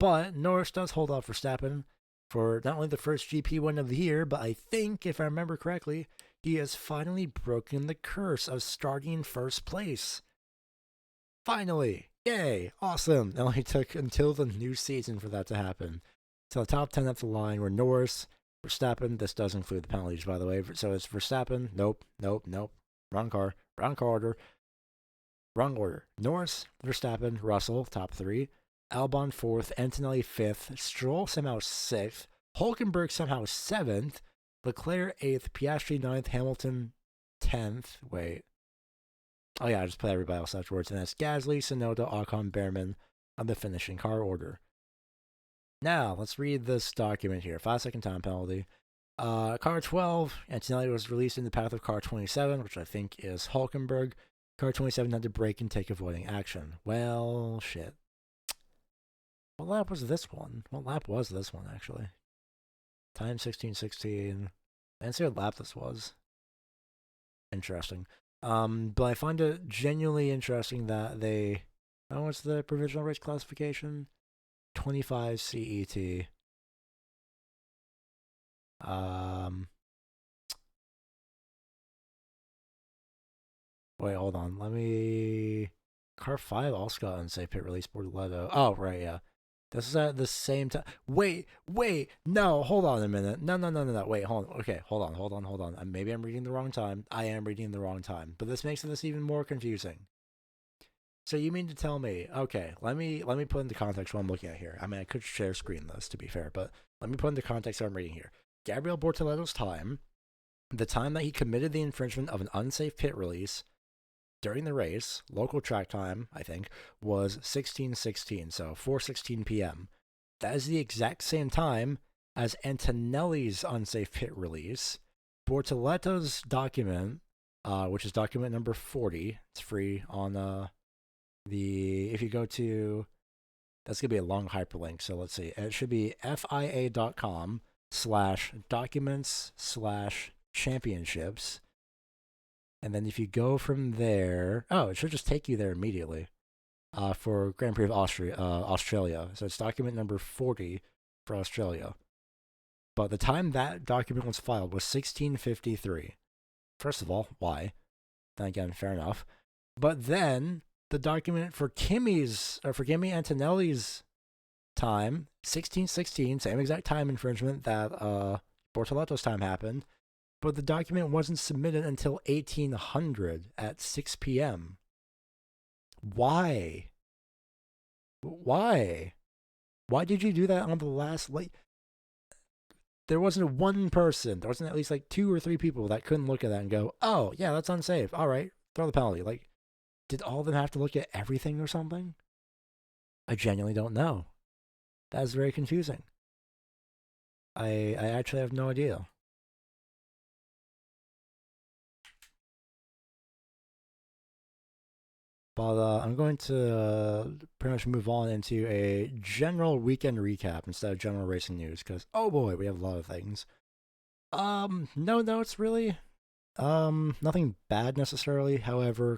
But Norris does hold off Verstappen for not only the first GP win of the year, but I think, if I remember correctly, he has finally broken the curse of starting in first place. Finally! Yay! Awesome! It only took until the new season for that to happen. So the top 10 up the line were Norris, Verstappen. This does include the penalties, by the way. So it's Verstappen. Nope. Wrong car. Wrong car order. Wrong order. Norris, Verstappen, Russell, top 3. Albon 4th. Antonelli 5th. Stroll somehow 6th. Hulkenberg somehow 7th. Leclerc 8th. Piastri 9th. Hamilton 10th. Wait. Oh yeah, I just put everybody else afterwards. And that's Gasly, Tsunoda, Ocon, Behrman on the finishing car order. Now, let's read this document here. 5-second time penalty. Car 12, Antonelli was released in the path of car 27, which I think is Hulkenberg. Car 27 had to brake and take avoiding action. Well, shit. What lap was this one? What lap was this one, actually? Time 16:16. I didn't see what lap this was. Interesting. But I find it genuinely interesting that they... Oh, what's the provisional race classification? 25 CET. Wait, hold on. Let me... Car 5 also got unsafe pit release, Bortoleto. Oh, right, yeah. This is at the same time. Wait. No, hold on a minute. No. Wait, hold on. Okay, hold on. Maybe I'm reading the wrong time. I am reading the wrong time. But this makes this even more confusing. So you mean to tell me, okay, let me put into context what I'm looking at here. I mean, I could share screen this, to be fair, but let me put into context what I'm reading here. Gabriel Bortoleto's time, the time that he committed the infringement of an unsafe pit release during the race, local track time, I think, was 16:16, so 4:16 p.m. That is the exact same time as Antonelli's unsafe pit release. Bortoleto's document, which is document number 40, it's free on if you go to, that's going to be a long hyperlink, so let's see. It should be fia.com/documents/championships. And then if you go from there, it should just take you there immediately for Grand Prix of Australia. So it's document number 40 for Australia. But the time that document was filed was 16:53. First of all, why? Then again, fair enough. But then the document for Kimi Antonelli's time, 16:16, same exact time infringement that Bortoleto's time happened, but the document wasn't submitted until 1800 at 6 p.m. Why? Why did you do that on the last, there wasn't one person, there wasn't at least 2 or 3 people that couldn't look at that and go, oh, yeah, that's unsafe. All right, throw the penalty. Did all of them have to look at everything or something? I genuinely don't know. That is very confusing. I actually have no idea. But I'm going to pretty much move on into a general weekend recap instead of general racing news, because, oh boy, we have a lot of things. No notes really. Nothing bad necessarily. However,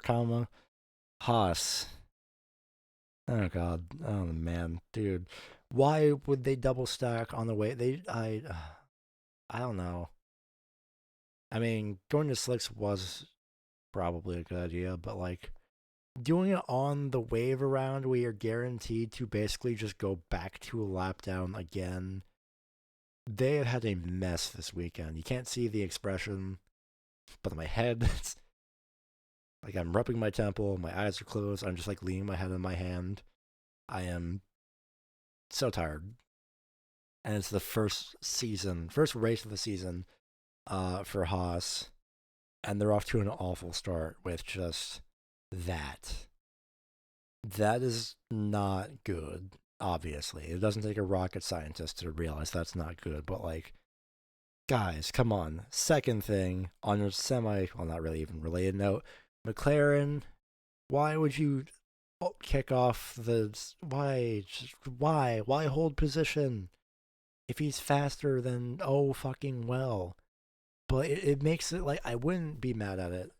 Haas. Oh god. Oh man, dude. Why would they double stack on the way? I don't know. I mean, going to slicks was probably a good idea, but doing it on the wave around where you're guaranteed to basically just go back to a lap down again. They have had a mess this weekend. You can't see the expression, but in my head, it's I'm rubbing my temple, my eyes are closed, I'm just leaning my head in my hand. I am so tired. And it's the first race of the season for Haas, and they're off to an awful start with just that. That is not good, obviously. It doesn't take a rocket scientist to realize that's not good, but guys, come on. Second thing, on a not really even related note, McLaren, why would you kick off why hold position if he's faster than fucking well? But it makes it I wouldn't be mad at it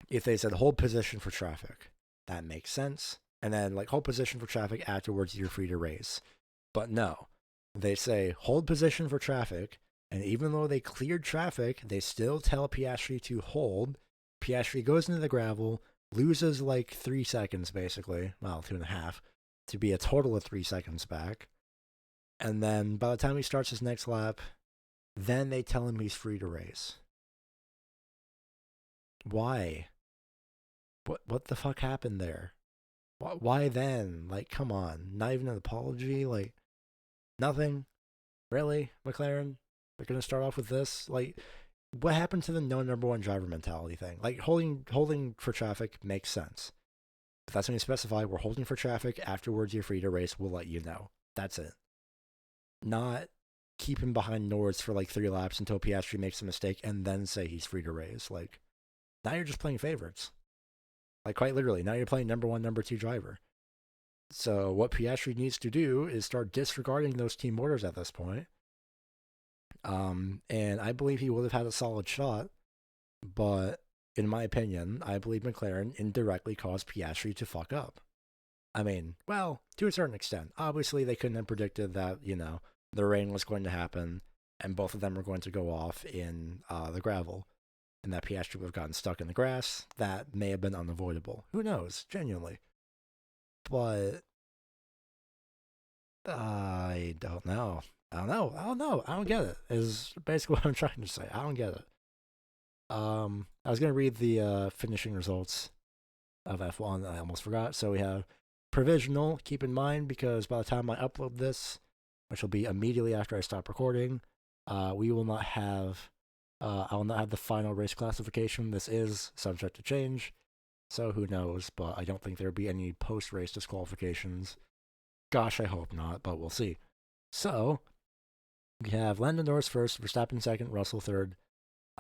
if they said hold position for traffic. That makes sense. And then hold position for traffic afterwards, you're free to race. But no, they say hold position for traffic, and even though they cleared traffic, they still tell Piastri to hold. Piastri goes into the gravel, loses like 3 seconds basically, well, 2.5, to be a total of 3 seconds back. And then by the time he starts his next lap, then they tell him he's free to race. Why? What the fuck happened there? Why then? Like, come on. Not even an apology? Like, nothing? Really, McLaren? They're going to start off with this? Like, what happened to the no number one driver mentality thing? Like, holding for traffic makes sense. If that's when you specify, we're holding for traffic, afterwards you're free to race, we'll let you know. That's it. Not keep him behind Norris for like 3 laps until Piastri makes a mistake and then say he's free to race. Like, now you're just playing favorites. Like, quite literally, now you're playing number one, number two driver. So what Piastri needs to do is start disregarding those team orders at this point. And I believe he would have had a solid shot, but in my opinion, I believe McLaren indirectly caused Piastri to fuck up. I mean, well, to a certain extent. Obviously, they couldn't have predicted that, the rain was going to happen and both of them were going to go off in the gravel, and that Piastri would have gotten stuck in the grass. That may have been unavoidable. Who knows? Genuinely. But I don't know. I don't get it. Is basically what I'm trying to say. I don't get it. I was gonna read the finishing results of F1. I almost forgot. So we have provisional. Keep in mind, because by the time I upload this, which will be immediately after I stop recording, we will not have. I will not have the final race classification. This is subject to change, so who knows? But I don't think there'll be any post-race disqualifications. Gosh, I hope not, but we'll see. So we have Lando Norris first, Verstappen second, Russell third,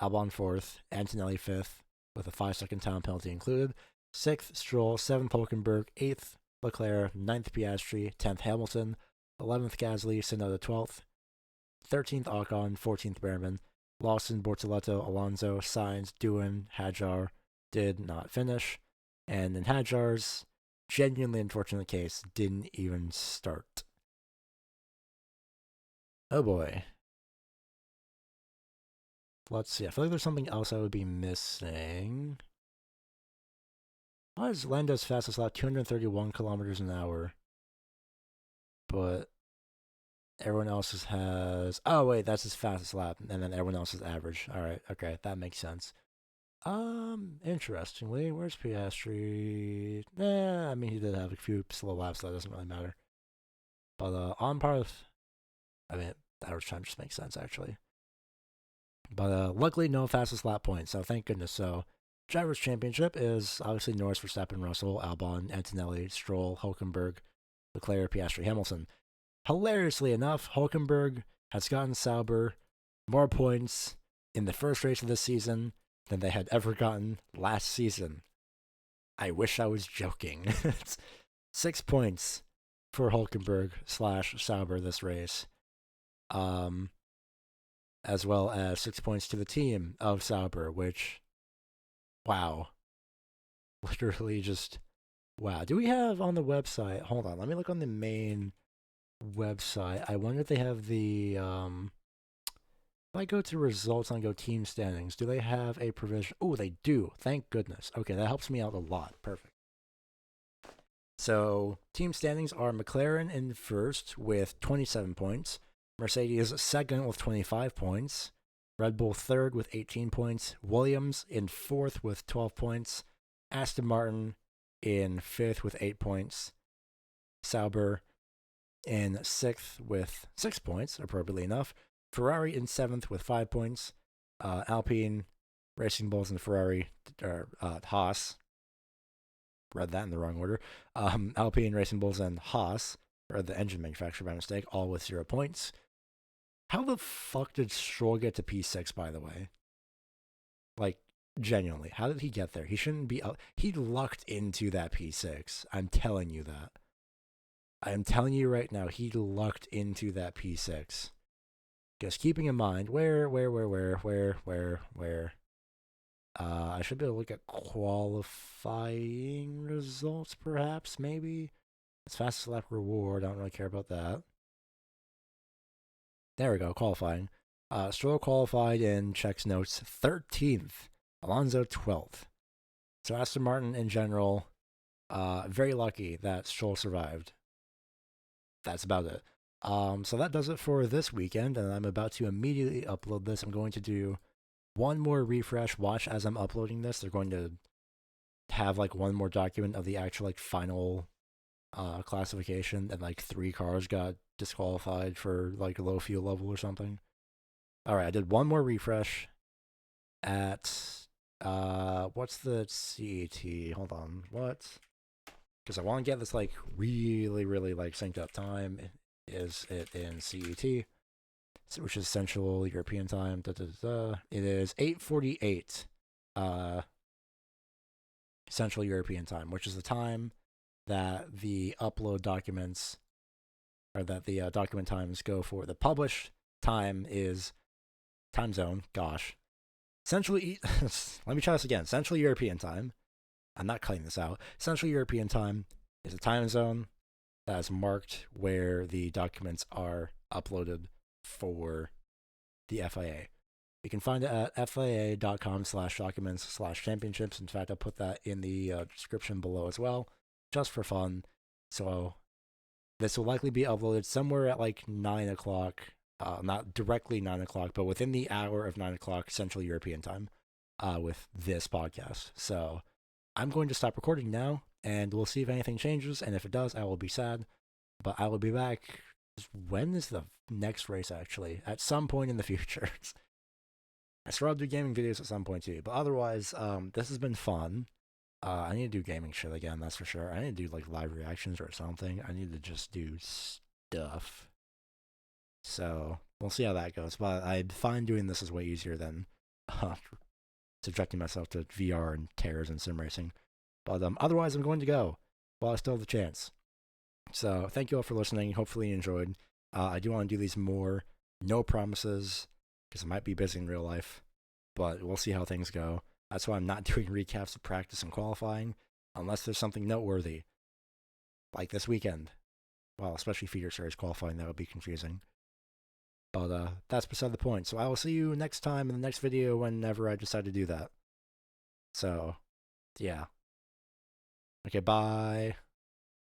Albon fourth, Antonelli fifth, with a 5-second time penalty included. 6th, Stroll. 7th, Hülkenberg. 8th, Leclerc. 9th, Piastri. 10th, Hamilton. 11th, Gasly. Tsunoda 12th. 13th, Ocon. 14th, Behrman. Lawson, Bortoleto, Alonso, Sainz, Doohan, Hadjar did not finish. And in Hadjar's genuinely unfortunate case, didn't even start. Oh boy. Let's see. I feel like there's something else I would be missing. Why is Lando's fastest lap 231 kilometers an hour? But everyone else's has... Oh, wait, that's his fastest lap. And then everyone else's average. Alright, okay, that makes sense. Interestingly, where's Piastri? I mean, he did have a few slow laps, so that doesn't really matter. But, on par with... I mean, average time just makes sense, actually. But, luckily, no fastest lap points, so thank goodness. So, Drivers' Championship is obviously Norris, Verstappen, Russell, Albon, Antonelli, Stroll, Hülkenberg, Leclerc, Piastri, Hamilton. Hilariously enough, Hülkenberg has gotten Sauber more points in the first race of this season than they had ever gotten last season. I wish I was joking. 6 points for Hülkenberg / Sauber this race. As well as 6 points to the team of Sauber, which, wow. Literally just, wow. Do we have on the website, hold on, let me look on the main website. I wonder if they have the, if I go to results and go team standings, do they have a provision? Oh, they do. Thank goodness. Okay, that helps me out a lot. Perfect. So, team standings are McLaren in first with 27 points, Mercedes second with 25 points, Red Bull third with 18 points, Williams in fourth with 12 points, Aston Martin in fifth with 8 points, Sauber in sixth with 6 points, appropriately enough, Ferrari in seventh with 5 points, Alpine, Racing Bulls, and Ferrari, Haas. Read that in the wrong order. Alpine, Racing Bulls, and Haas, or the engine manufacturer by mistake, all with 0 points. How the fuck did Stroll get to P6, by the way? Like, genuinely, how did he get there? He shouldn't be... He lucked into that P6. I'm telling you that. I'm telling you right now, he lucked into that P6. Just keeping in mind, where... I should be able to look at qualifying results, perhaps, maybe? It's fastest lap reward, I don't really care about that. There we go, qualifying. Stroll qualified in checks notes 13th, Alonso 12th. So Aston Martin in general, very lucky that Stroll survived. That's about it. So that does it for this weekend, and I'm about to immediately upload this. I'm going to do one more refresh. Watch as I'm uploading this. They're going to have like one more document of the actual like final classification, and like 3 cars got disqualified for like low fuel level or something. All right, I did one more refresh at what's the CET? Hold on, what? Because I want to get this like really like synced up time. Is it in CET, which is Central European Time? It is 8:48 Central European Time, which is the time that the upload documents, or that the document times go for. The published time is time zone. Gosh, Central. Let me try this again. Central European Time. I'm not cutting this out. Central European Time is a time zone that is marked where the documents are uploaded for the FIA. You can find it at fia.com/documents/championships. In fact, I'll put that in the description below as well, just for fun. So this will likely be uploaded somewhere at like 9 o'clock. Not directly 9 o'clock, but within the hour of 9 o'clock Central European Time with this podcast. So I'm going to stop recording now, and we'll see if anything changes. And if it does, I will be sad. But I will be back. When is the next race, actually? At some point in the future. I swear I'll do gaming videos at some point too. But otherwise, this has been fun. I need to do gaming shit again, that's for sure. I need to do like live reactions or something. I need to just do stuff. So we'll see how that goes. But I find doing this is way easier than subjecting myself to VR and tears and sim racing. But otherwise, I'm going to go while I still have the chance. So thank you all for listening. Hopefully you enjoyed. I do want to do these more. No promises, because I might be busy in real life. But we'll see how things go. That's why I'm not doing recaps of practice and qualifying, unless there's something noteworthy. Like this weekend. Well, especially feeder series qualifying, that would be confusing. But that's beside the point. So I will see you next time in the next video whenever I decide to do that. So, yeah. Okay, bye.